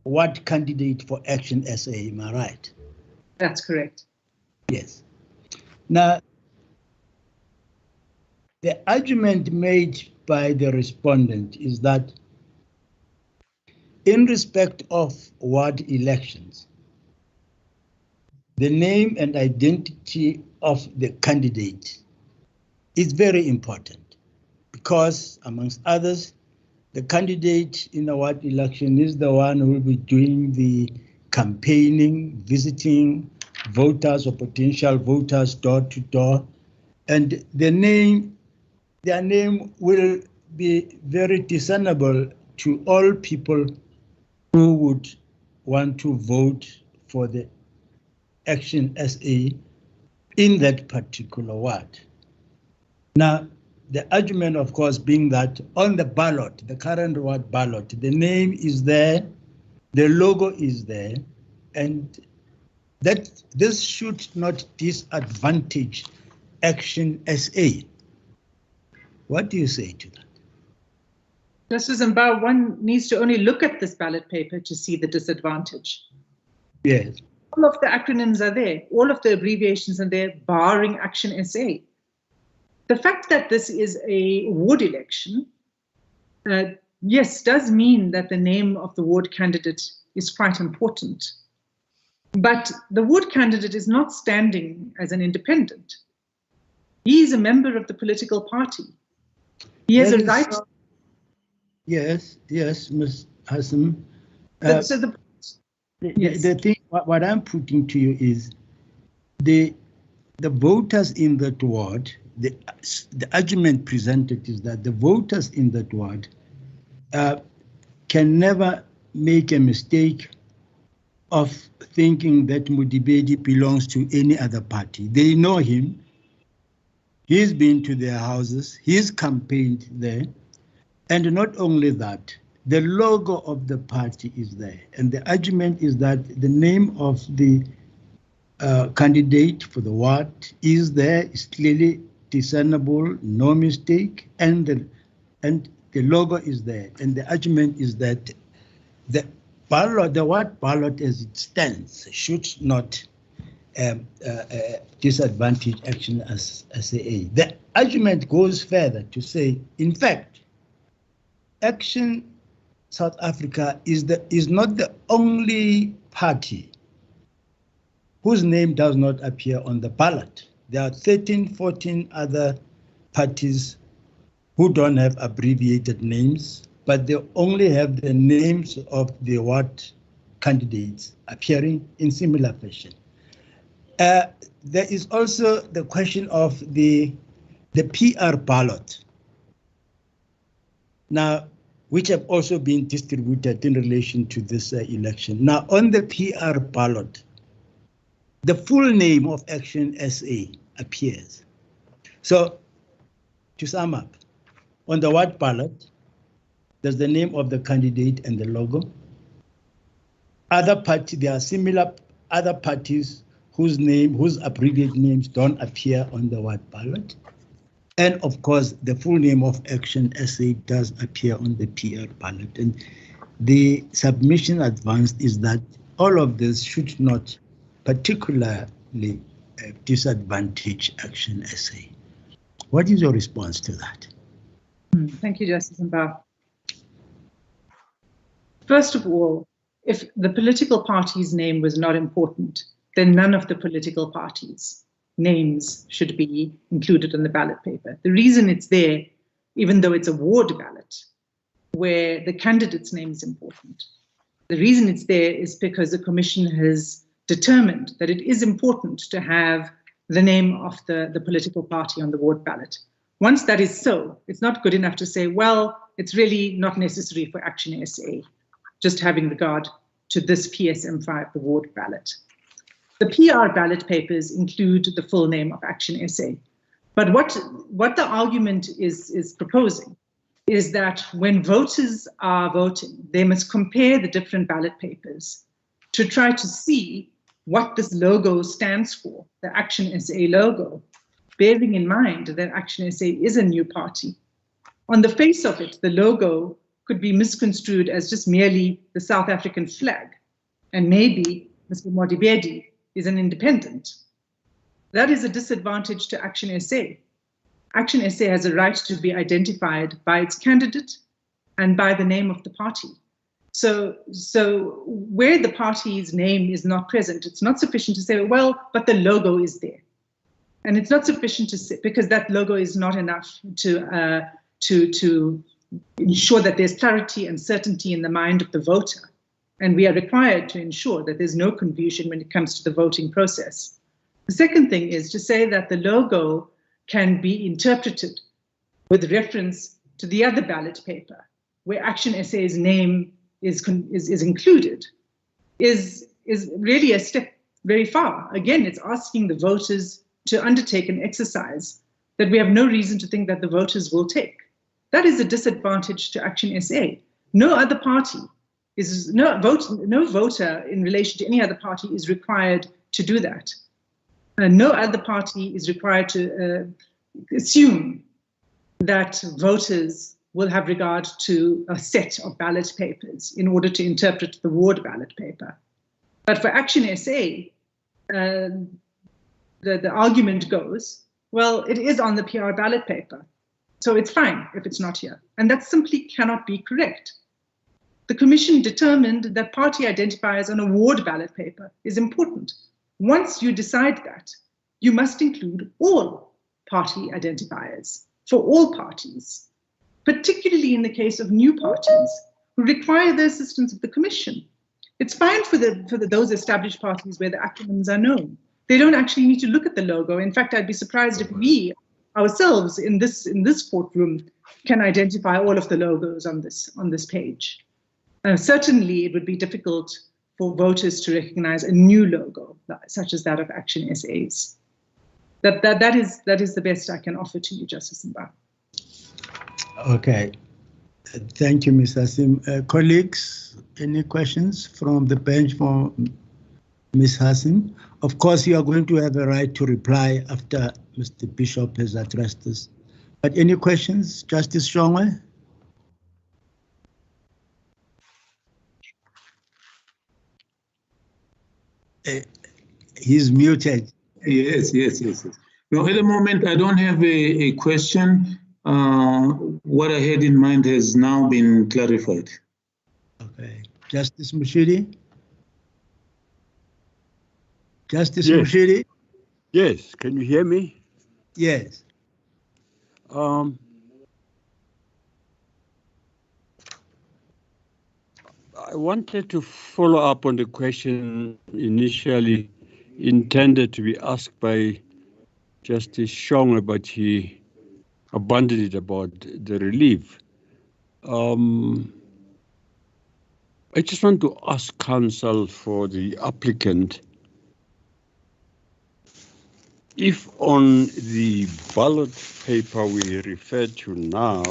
ward candidate for ActionSA, am I right? That's correct. Yes. Now, the argument made by the respondent is that in respect of ward elections, the name and identity of the candidate is very important because, amongst others, the candidate in a ward election is the one who will be doing the campaigning, visiting voters or potential voters door to door, and their name will be very discernible to all people who would want to vote for the ActionSA in that particular ward. Now, the argument, of course, being that on the ballot, the current ward ballot, the name is there, the logo is there, and that this should not disadvantage ActionSA. What do you say to that? Justice Mbao, one needs to only look at this ballot paper to see the disadvantage. Yes. All of the acronyms are there. All of the abbreviations are there, barring ActionSA. The fact that this is a ward election, yes, does mean that the name of the ward candidate is quite important. But the ward candidate is not standing as an independent. He is a member of the political party. He has a right. Yes, Ms. Hassan. The thing, what I'm putting to you is the voters in that ward, the argument presented is that the voters in that ward can never make a mistake of thinking that Mudibedi belongs to any other party. They know him. He's been to their houses. He's campaigned there. And not only that, the logo of the party is there. And the argument is that the name of the candidate for the ward is there, is clearly discernible, no mistake, and the logo is there. And the argument is that the ballot, the ward ballot as it stands, should not disadvantage ActionSA. The argument goes further to say, in fact, Action South Africa is not the only party whose name does not appear on the ballot. There are 13, 14 other parties who don't have abbreviated names, but they only have the names of the ward candidates appearing in similar fashion. There is also the question of the PR ballot. Now, which have also been distributed in relation to this election. Now, on the PR ballot, the full name of ActionSA appears. So, to sum up, on the ward ballot, there's the name of the candidate and the logo. There are similar other parties whose abbreviated names don't appear on the ward ballot. And of course, the full name of ActionSA does appear on the PR ballot. And the submission advanced is that all of this should not particularly disadvantage ActionSA. What is your response to that? Thank you, Justice Mbao. First of all, if the political party's name was not important, then none of the political parties' names should be included on the ballot paper. The reason it's there, even though it's a ward ballot, where the candidate's name is important, the reason it's there is because the Commission has determined that it is important to have the name of the political party on the ward ballot. Once that is so, it's not good enough to say, well, it's really not necessary for ActionSA, just having regard to this PSM5, the ward ballot. The PR ballot papers include the full name of ActionSA. But what the argument is proposing is that when voters are voting, they must compare the different ballot papers to try to see what this logo stands for, the ActionSA logo, bearing in mind that ActionSA is a new party. On the face of it, the logo could be misconstrued as just merely the South African flag, and maybe Mr. Modibedi is an independent. That is a disadvantage to ActionSA. ActionSA has a right to be identified by its candidate and by the name of the party. So where the party's name is not present, it's not sufficient to say, well, but the logo is there. And it's not sufficient to say, because that logo is not enough to ensure that there's clarity and certainty in the mind of the voter. And we are required to ensure that there's no confusion when it comes to the voting process. The second thing is to say that the logo can be interpreted with reference to the other ballot paper, where ActionSA's name is included. is really a step very far. Again, it's asking the voters to undertake an exercise that we have no reason to think that the voters will take. That is a disadvantage to ActionSA. No other party is, no voter in relation to any other party is required to do that. No other party is required to assume that voters will have regard to a set of ballot papers in order to interpret the ward ballot paper. But for ActionSA, the argument goes, well, it is on the PR ballot paper, so it's fine if it's not here. And that simply cannot be correct. The Commission determined that party identifiers on a ward ballot paper is important. Once you decide that, you must include all party identifiers for all parties, particularly in the case of new parties who require the assistance of the Commission. It's fine for those established parties where the acronyms are known. They don't actually need to look at the logo. In fact, I'd be surprised if we ourselves in this courtroom can identify all of the logos on this page. Certainly, it would be difficult for voters to recognize a new logo, such as that of ActionSA's. That is the best I can offer to you, Justice Mba. Okay. Thank you, Ms. Hassim. Colleagues, any questions from the bench for Ms. Hassim? Of course, you are going to have a right to reply after Mr. Bishop has addressed this. But any questions, Justice Shongwe? He's muted. Yes. No, at the moment, I don't have a question. What I had in mind has now been clarified. Okay. Justice Mushiri? Justice Yes. Mushiri? Yes, can you hear me? Yes. I wanted to follow up on the question initially intended to be asked by Justice Shongwe, but he abandoned it about the relief. I just want to ask counsel for the applicant if on the ballot paper we refer to now,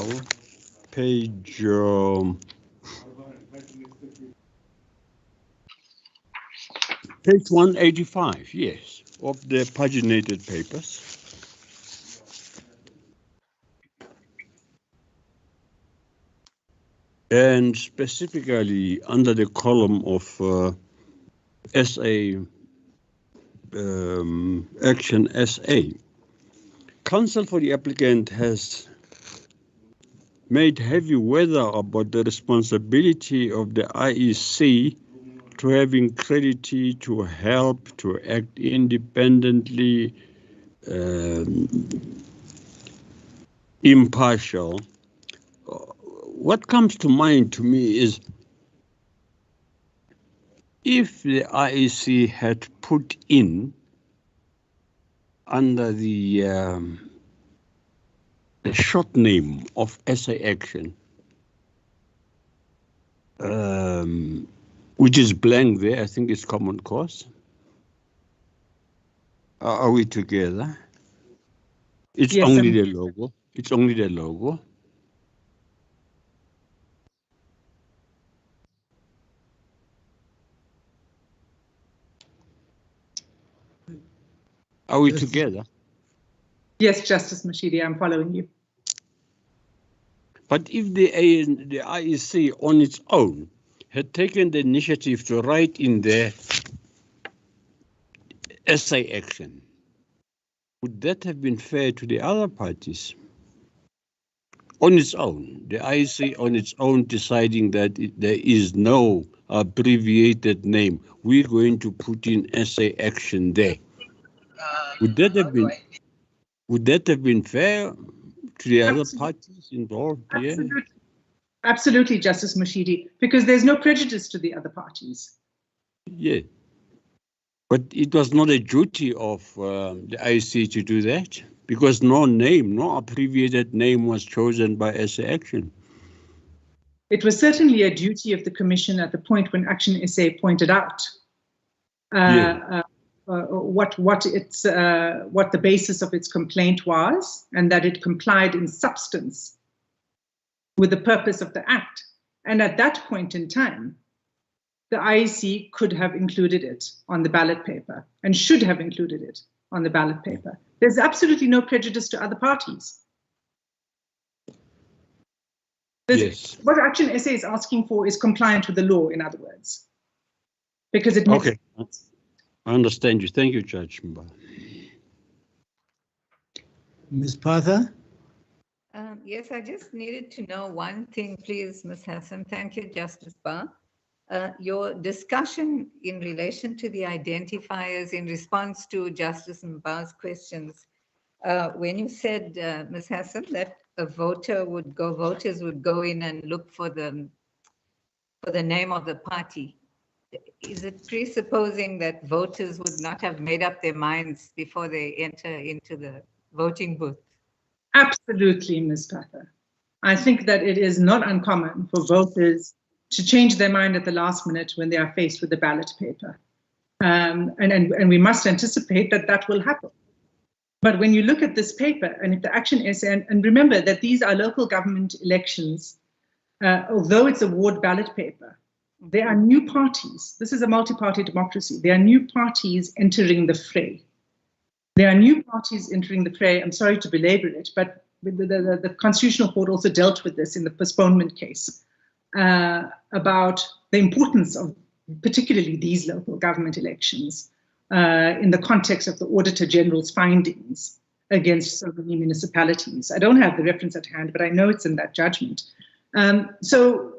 page 185, yes, of the paginated papers. And specifically under the column of SA, ActionSA, counsel for the applicant has made heavy weather about the responsibility of the IEC to having credibility, to help, to act independently, impartial. What comes to mind to me is if the IEC had put in under the short name of SA Action, which is blank there, I think it's common cause. Are we together? It's Yes, only the logo. It's only the logo. Are we together? Yes, Justice Mashidi, I'm following you. But if the IEC on its own had taken the initiative to write in their SA Action, would that have been fair to the other parties? On its own, the IEC on its own deciding that there is no abbreviated name, we're going to put in SA Action there. Would that have been fair to the other parties involved? Absolutely. Yeah. Absolutely, Justice Mashidi, because there's no prejudice to the other parties. Yeah. But it was not a duty of the IEC to do that because no abbreviated name was chosen by SA Action. It was certainly a duty of the Commission at the point when ActionSA pointed out what the basis of its complaint was, and that it complied in substance with the purpose of the Act. And at that point in time, the IEC could have included it on the ballot paper and should have included it on the ballot paper. There's absolutely no prejudice to other parties. Yes. What ActionSA is asking for is compliant with the law, in other words, because it makes Okay. I understand you. Thank you, Judge Mba. Ms. Partha? Yes, I just needed to know one thing, please, Ms. Hassan. Thank you, Justice Barr. Your discussion in relation to the identifiers in response to Justice Mba's questions, when you said, Ms. Hassan, that voters would go in and look for the name of the party, is it presupposing that voters would not have made up their minds before they enter into the voting booth? Absolutely, Ms. Partha. I think that it is not uncommon for voters to change their mind at the last minute when they are faced with the ballot paper. And we must anticipate that that will happen. But when you look at this paper, and if the ActionSA, and remember that these are local government elections, although it's a ward ballot paper, there are new parties. This is a multi-party democracy. There are new parties entering the fray. There are new parties entering the fray. I'm sorry to belabor it, but the Constitutional Court also dealt with this in the postponement case about the importance of particularly these local government elections in the context of the Auditor General's findings against so many municipalities. I don't have the reference at hand, but I know it's in that judgment. So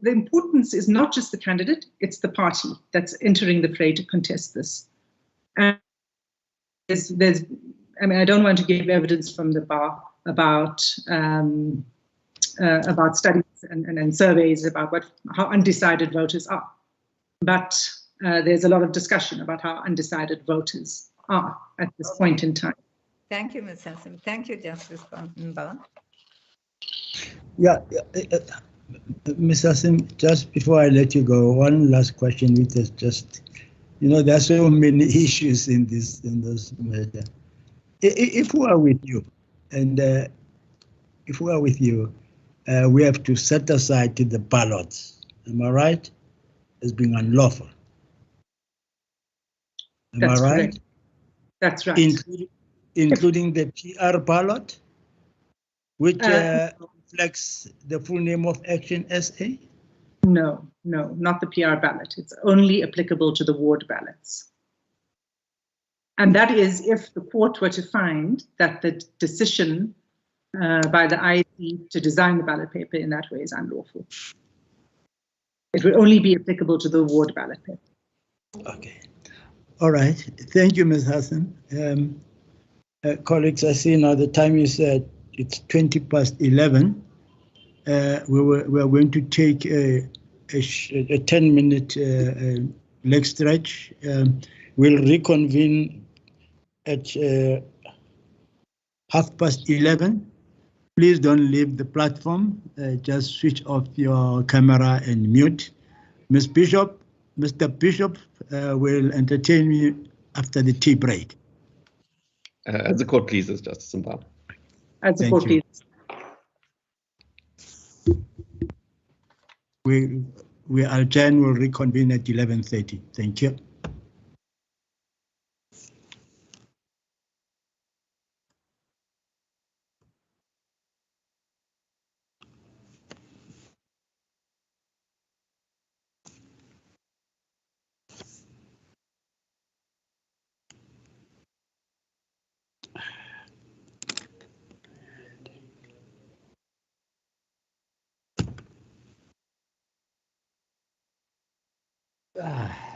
the importance is not just the candidate, it's the party that's entering the fray to contest this. And I mean, I don't want to give evidence from the bar about studies and surveys about how undecided voters are. But there's a lot of discussion about how undecided voters are at this point in time. Thank you, Ms. Hassan. Thank you, Justice Mba. Yeah, Ms. Hassan, just before I let you go, one last question, which is just, there are so many issues in this matter. If we are with you, and if we are with you, we have to set aside the ballots. Am I right? As being unlawful. Am I right? Correct. That's right. Including the PR ballot, which reflects the full name of ActionSA? No, not the PR ballot. It's only applicable to the ward ballots. And that is if the court were to find that the decision by the IEC to design the ballot paper in that way is unlawful. It would only be applicable to the ward ballot paper. Okay. All right. Thank you, Ms. Hassan. Colleagues, I see now the time is it's 11:20. We are going to take a 10-minute leg stretch. We'll reconvene at 11:30. Please don't leave the platform. Just switch off your camera and mute. Mr. Bishop will entertain me after the tea break. As the court pleases, Justice Mba. As the court pleases. We adjourn, will reconvene at 11:30. Thank you. Ah.